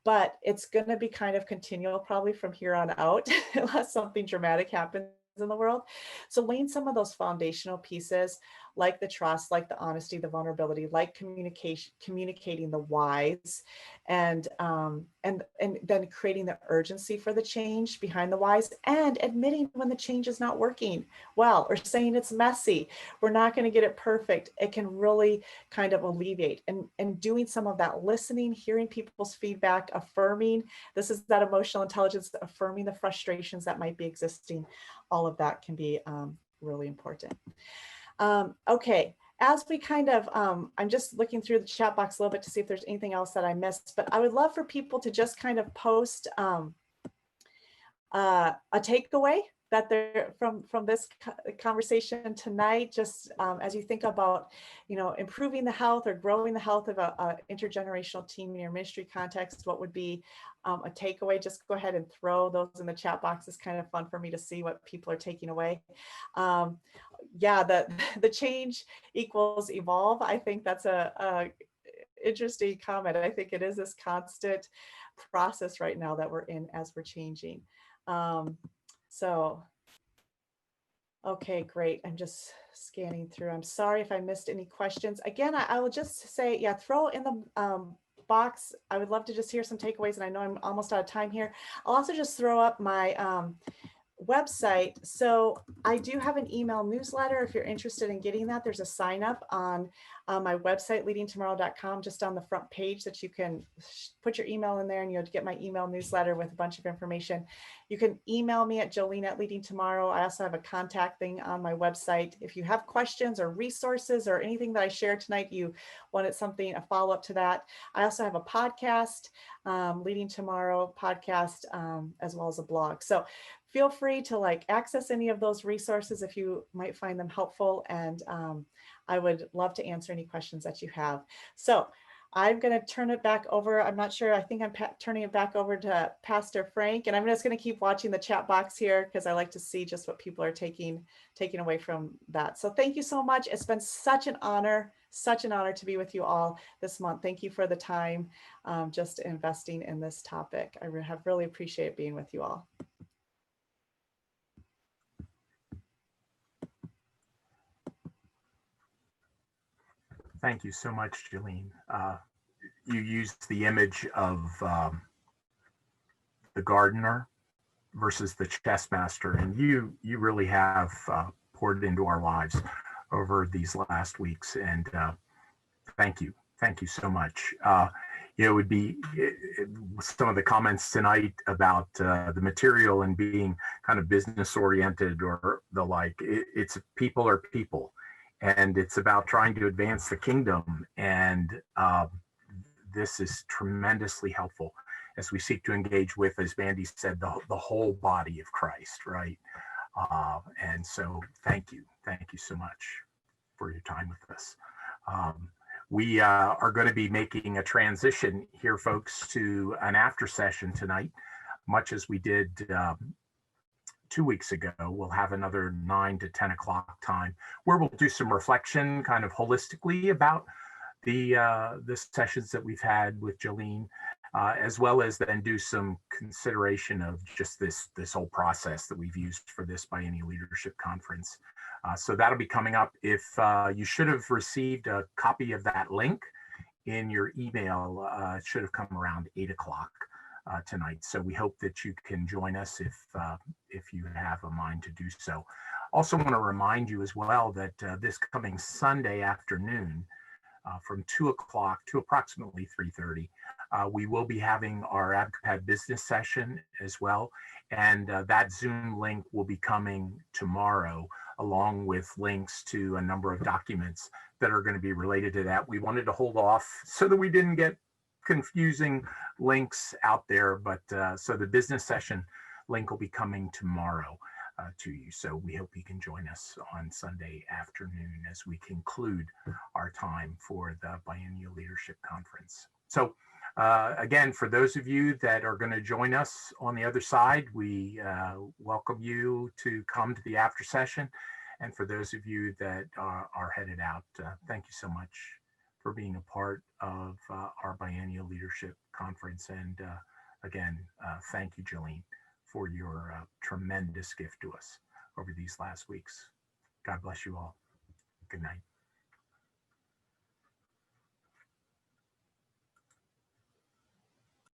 but it's going to be kind of continual probably from here on out unless something dramatic happens in the world. So laying some of those foundational pieces like the trust, like the honesty, the vulnerability, like communicating the whys, and then creating the urgency for the change behind the whys, and admitting when the change is not working well, or saying it's messy, we're not going to get it perfect. It can really kind of alleviate, and doing some of that listening, hearing people's feedback, affirming, this is that emotional intelligence, affirming the frustrations that might be existing. All of that can be really important. Okay, as we kind of, I'm just looking through the chat box a little bit to see if there's anything else that I missed, but I would love for people to just kind of post a takeaway that they're from this conversation tonight, just as you think about, improving the health or growing the health of a intergenerational team in your ministry context. What would be a takeaway? Just go ahead and throw those in the chat box. It's kind of fun for me to see what people are taking away. Yeah, the change equals evolve. I think that's a interesting comment. I think it is this constant process right now that we're in as we're changing. So, okay, great. I'm just scanning through. I'm sorry if I missed any questions. Again, I will just say, yeah, throw in the box. I would love to just hear some takeaways, and I know I'm almost out of time here. I'll also just throw up my website. So I do have an email newsletter. If you're interested in getting that, there's a sign up on my website, leadingtomorrow.com, just on the front page that you can put your email in there and you'll get my email newsletter with a bunch of information. You can email me at Jolene@leadingtomorrow. I also have a contact thing on my website. If you have questions or resources or anything that I shared tonight, you wanted something, a follow-up to that. I also have a podcast, Leading Tomorrow podcast, as well as a blog. So feel free to access any of those resources if you might find them helpful. And I would love to answer any questions that you have. So I'm going to turn it back over. I'm not sure. I think I'm turning it back over to Pastor Frank, and I'm just going to keep watching the chat box here because I like to see just what people are taking away from that. So thank you so much. It's been such an honor to be with you all this month. Thank you for the time, just investing in this topic. I have really appreciated being with you all. Thank you so much, Jolene. You used the image of the gardener versus the chess master, and you really have poured into our lives over these last weeks, and thank you so much. It would be some of the comments tonight about the material and being kind of business oriented or the like. It's people are people, and it's about trying to advance the kingdom. And this is tremendously helpful as we seek to engage with, as Mandy said, the whole body of Christ, right? And so thank you so much for your time with us. We are going to be making a transition here, folks, to an after session tonight, much as we did 2 weeks ago. We'll have another 9 to 10 o'clock time where we'll do some reflection kind of holistically about the sessions that we've had with Jolene, as well as then do some consideration of just this whole process that we've used for this Biennial Leadership Conference. So that'll be coming up. If you should have received a copy of that link in your email, it should have come around 8 o'clock tonight. So we hope that you can join us if you have a mind to do so. Also want to remind you as well that this coming Sunday afternoon, from 2 o'clock to approximately 3:30, we will be having our ABCOPAD business session as well. And that Zoom link will be coming tomorrow, along with links to a number of documents that are going to be related to that. We wanted to hold off so that we didn't get confusing links out there, but so the business session link will be coming tomorrow to you. So we hope you can join us on Sunday afternoon as we conclude our time for the Biennial Leadership Conference. So again, for those of you that are going to join us on the other side, we welcome you to come to the after session. And for those of you that are headed out, thank you so much for being a part of our Biennial Leadership Conference. And again, thank you, Jolene, for your tremendous gift to us over these last weeks. God bless you all. Good night.